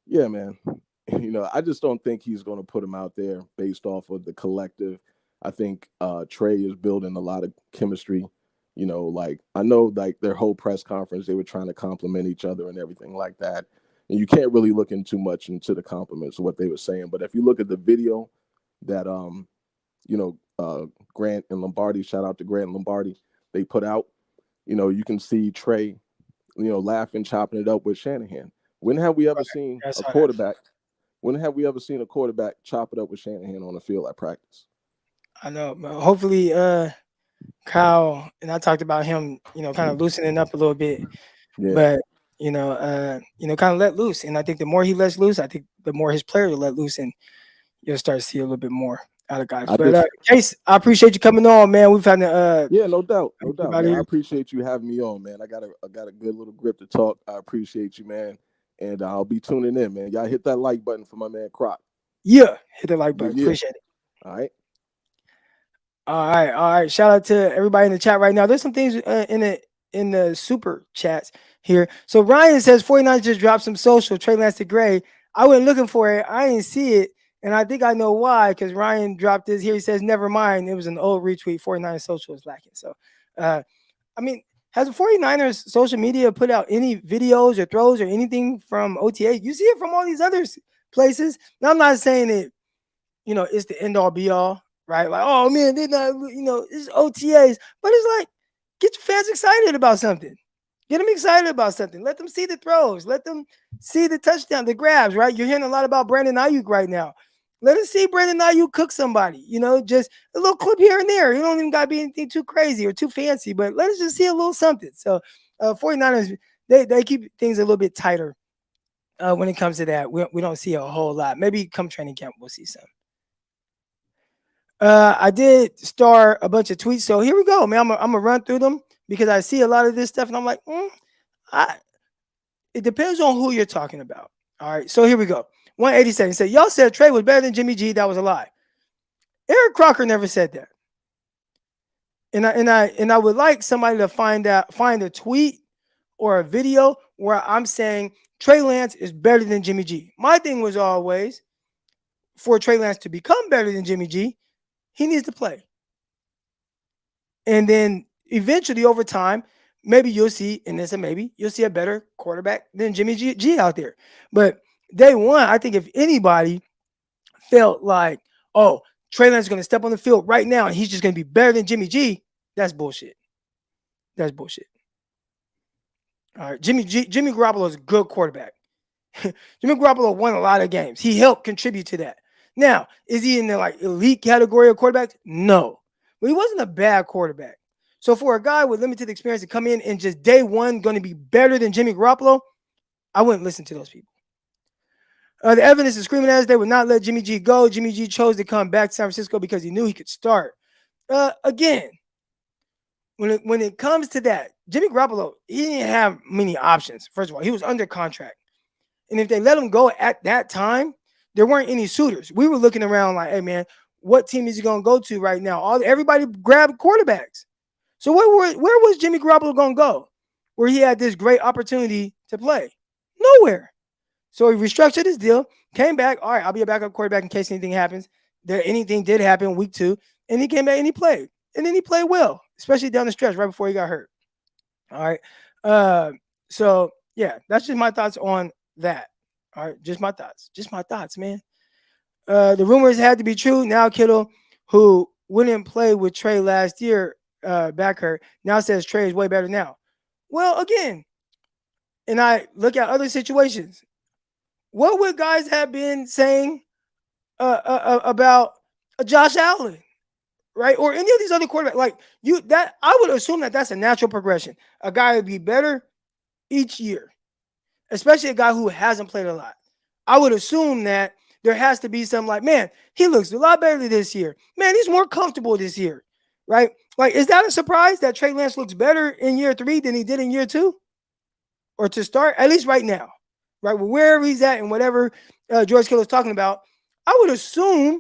yeah, man, I just don't think he's going to put him out there based off of the collective. I think Trey is building a lot of chemistry. Like I know, like their whole press conference, they were trying to compliment each other and everything like that. And you can't really look too much into the compliments of what they were saying. But if you look at the video that Grant and Lombardi, shout out to Grant and Lombardi, they put out, you can see Trey, laughing, chopping it up with Shanahan. When have we ever seen a quarterback? When have we ever seen a quarterback chop it up with Shanahan on the field at practice? I know. Hopefully, Kyle and I talked about him, kind of loosening up a little bit. Yeah. But kind of let loose. And I think the more he lets loose, I think the more his players will let loose, and you'll start to see a little bit more out of guys. Case, I appreciate you coming on, man. We've had no doubt. Man. I appreciate you having me on, man. I got a good little grip to talk. I appreciate you, man. And I'll be tuning in, man. Y'all hit that like button for my man Croc. Yeah, hit the like button. Appreciate it. All right. All right. Shout out to everybody in the chat right now. There's some things in the super chats here. So Ryan says 49ers just dropped some social. Trey Lance to Gray. I went looking for it. I didn't see it. And I think I know why, because Ryan dropped this here. He says, never mind. It was an old retweet. 49ers social is lacking. So, has the 49ers social media put out any videos or throws or anything from OTA? You see it from all these other places. Now, I'm not saying it, it's the end all be all, right? Like, oh, man, they're not, it's OTAs. But it's like, get your fans excited about something. Get them excited about something. Let them see the throws. Let them see the touchdown, the grabs, right? You're hearing a lot about Brandon Ayuk right now. Let us see Brandon Ayuk cook somebody, just a little clip here and there. You don't even got to be anything too crazy or too fancy, but let us just see a little something. So 49ers, they keep things a little bit tighter when it comes to that. We don't see a whole lot. Maybe come training camp, we'll see some. I did start a bunch of tweets. So here we go, man. I'm going to run through them because I see a lot of this stuff and I'm like, it depends on who you're talking about. All right. So here we go. 187 said, y'all said Trey was better than Jimmy G. That was a lie. Eric Crocker never said that. And I would like somebody to find a tweet or a video where I'm saying Trey Lance is better than Jimmy G. My thing was always for Trey Lance to become better than Jimmy G, he needs to play. And then eventually over time, maybe you'll see, and it's a maybe, you'll see a better quarterback than Jimmy G out there. But day one, I think if anybody felt like, oh, Trey Lance is going to step on the field right now and he's just going to be better than Jimmy G, that's bullshit. That's bullshit. All right, Jimmy Garoppolo is a good quarterback. Jimmy Garoppolo won a lot of games. He helped contribute to that. Now, is he in the elite category of quarterbacks? No. But he wasn't a bad quarterback. So for a guy with limited experience to come in and just day one going to be better than Jimmy Garoppolo, I wouldn't listen to those people. The evidence is screaming at us they would not let Jimmy G go. Jimmy G chose to come back to San Francisco because he knew he could start. Again, when it comes to that, Jimmy Garoppolo, he didn't have many options. First of all, he was under contract. And if they let him go at that time, there weren't any suitors. We were looking around like, hey, man, what team is he going to go to right now? Everybody grabbed quarterbacks. So where was Jimmy Garoppolo going to go where he had this great opportunity to play? Nowhere. So he restructured his deal, came back. All right, I'll be a backup quarterback in case anything happens. Anything did happen week 2, and he came back and he played. And then he played well, especially down the stretch right before he got hurt. All right. So, yeah, that's just my thoughts on that. All right, just my thoughts, man. The rumors had to be true. Now Kittle, who wouldn't play with Trey last year, back hurt, now says Trey is way better now. Well, again, and I look at other situations. What would guys have been saying about Josh Allen, right? Or any of these other quarterbacks? I would assume that that's a natural progression. A guy would be better each year, especially a guy who hasn't played a lot. I would assume that there has to be some man, he looks a lot better this year. Man, he's more comfortable this year, right? Is that a surprise that Trey Lance looks better in year 3 than he did in year 2? Or to start, at least right now, right? Wherever he's at and whatever George Kittle is talking about, I would assume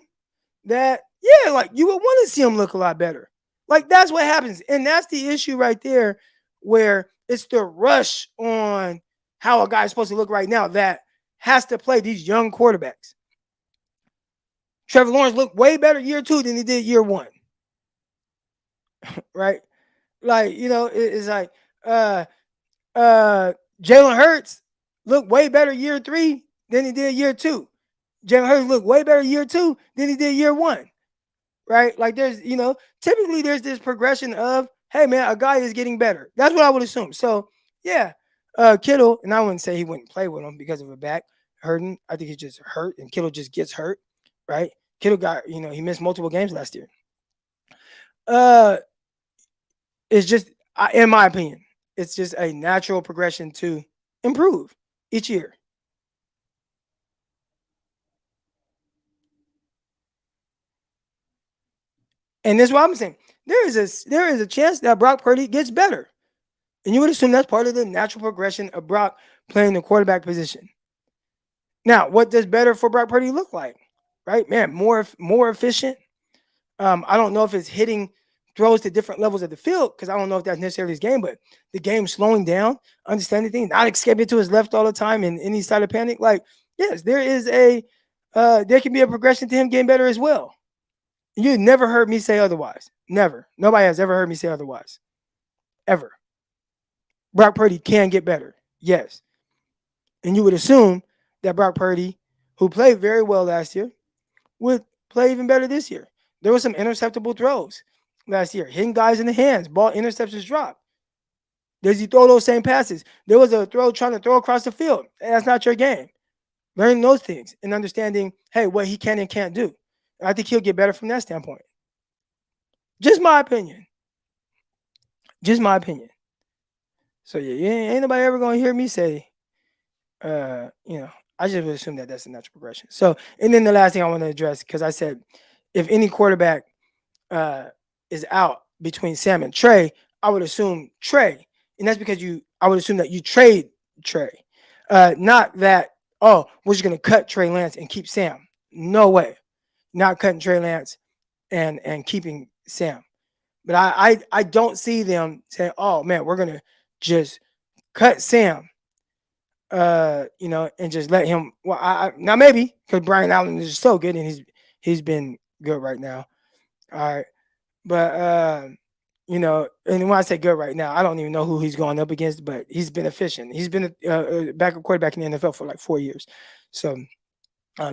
that, yeah, you would want to see him look a lot better. That's what happens. And that's the issue right there where it's the rush on how a guy's supposed to look right now that has to play these young quarterbacks. Trevor Lawrence looked way better year 2 than he did year 1. Right? It's like Jalen Hurts looked way better year 3 than he did year 2. Jalen Hurts looked way better year 2 than he did year 1. Right? There's, typically there's this progression of, hey, man, a guy is getting better. That's what I would assume. So, yeah, Kittle, and I wouldn't say he wouldn't play with him because of a back hurting. I think he's just hurt, and Kittle just gets hurt, right? Kittle got, he missed multiple games last year. It's just, in my opinion, it's just a natural progression to improve each year. And that's what I'm saying. There is a chance that Brock Purdy gets better. And you would assume that's part of the natural progression of Brock playing the quarterback position. Now, what does better for Brock Purdy look like? Right? Man, more efficient. I don't know if it's hitting throws to different levels of the field because I don't know if that's necessarily his game, but the game slowing down, understanding things, not escaping to his left all the time in any side of panic. Yes, there is there can be a progression to him getting better as well. You never heard me say otherwise. Never. Nobody has ever heard me say otherwise. Ever. Brock Purdy can get better. Yes. And you would assume that Brock Purdy, who played very well last year, would play even better this year. There were some interceptable throws last year, hitting guys in the hands, ball interceptions dropped. Does he throw those same passes? There was a throw trying to throw across the field. That's not your game. Learning those things and understanding, hey, what he can and can't do. And I think he'll get better from that standpoint. Just my opinion. Just my opinion. So yeah, ain't nobody ever gonna hear me say, I just would assume that that's a natural progression. So, and then the last thing I want to address, because I said, if any quarterback is out between Sam and Trey, I would assume Trey, and that's because I would assume that you trade Trey, not that we're just gonna cut Trey Lance and keep Sam. No way, not cutting Trey Lance and keeping Sam. But I don't see them saying, oh man, we're gonna just cut Sam, and just let him. Well, now maybe because Brian Allen is so good and he's been good right now. All right, but and when I say good right now, I don't even know who he's going up against, but he's been efficient. He's been a backup quarterback in the NFL for like 4 years, so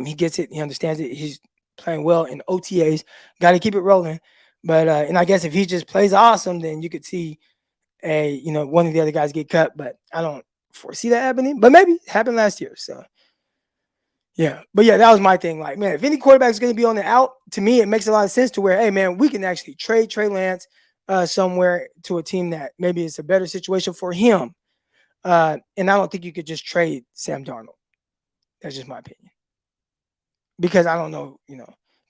he gets it. He understands it. He's playing well in OTAs. Got to keep it rolling. But and I guess if he just plays awesome, then you could see one of the other guys get cut. But I don't foresee that happening. But maybe it happened last year. So yeah. But yeah, that was my thing. Like, man, if any quarterback is going to be on the out, to me, it makes a lot of sense to where, hey, man, we can actually trade Trey Lance somewhere to a team that maybe it's a better situation for him. And I don't think you could just trade Sam Darnold. That's just my opinion. Because I don't know,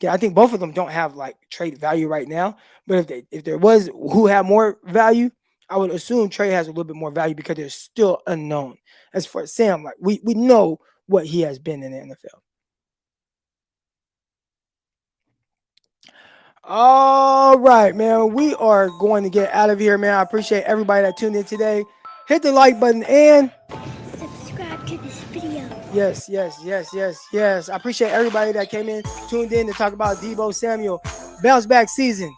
I think both of them don't have like trade value right now. But if there was who had more value, I would assume Trey has a little bit more value because they're still unknown. As for Sam, like we know what he has been in the NFL. All right, man. We are going to get out of here, man. I appreciate everybody that tuned in today. Hit the like button and subscribe to this video. Yes. I appreciate everybody that came in, tuned in to talk about Deebo Samuel. Bounce back season.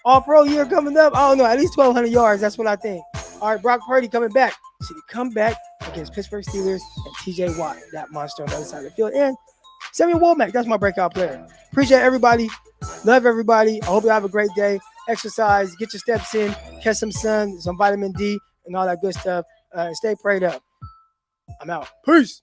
All-pro year coming up. I don't know, at least 1,200 yards. That's what I think. All right, Brock Purdy coming back. Should he come back against Pittsburgh Steelers and TJ Watt, that monster on the other side of the field? And Samuel Womack, that's my breakout player. Appreciate everybody. Love everybody. I hope you have a great day. Exercise, get your steps in, catch some sun, some vitamin D, and all that good stuff. And stay prayed up. I'm out. Peace.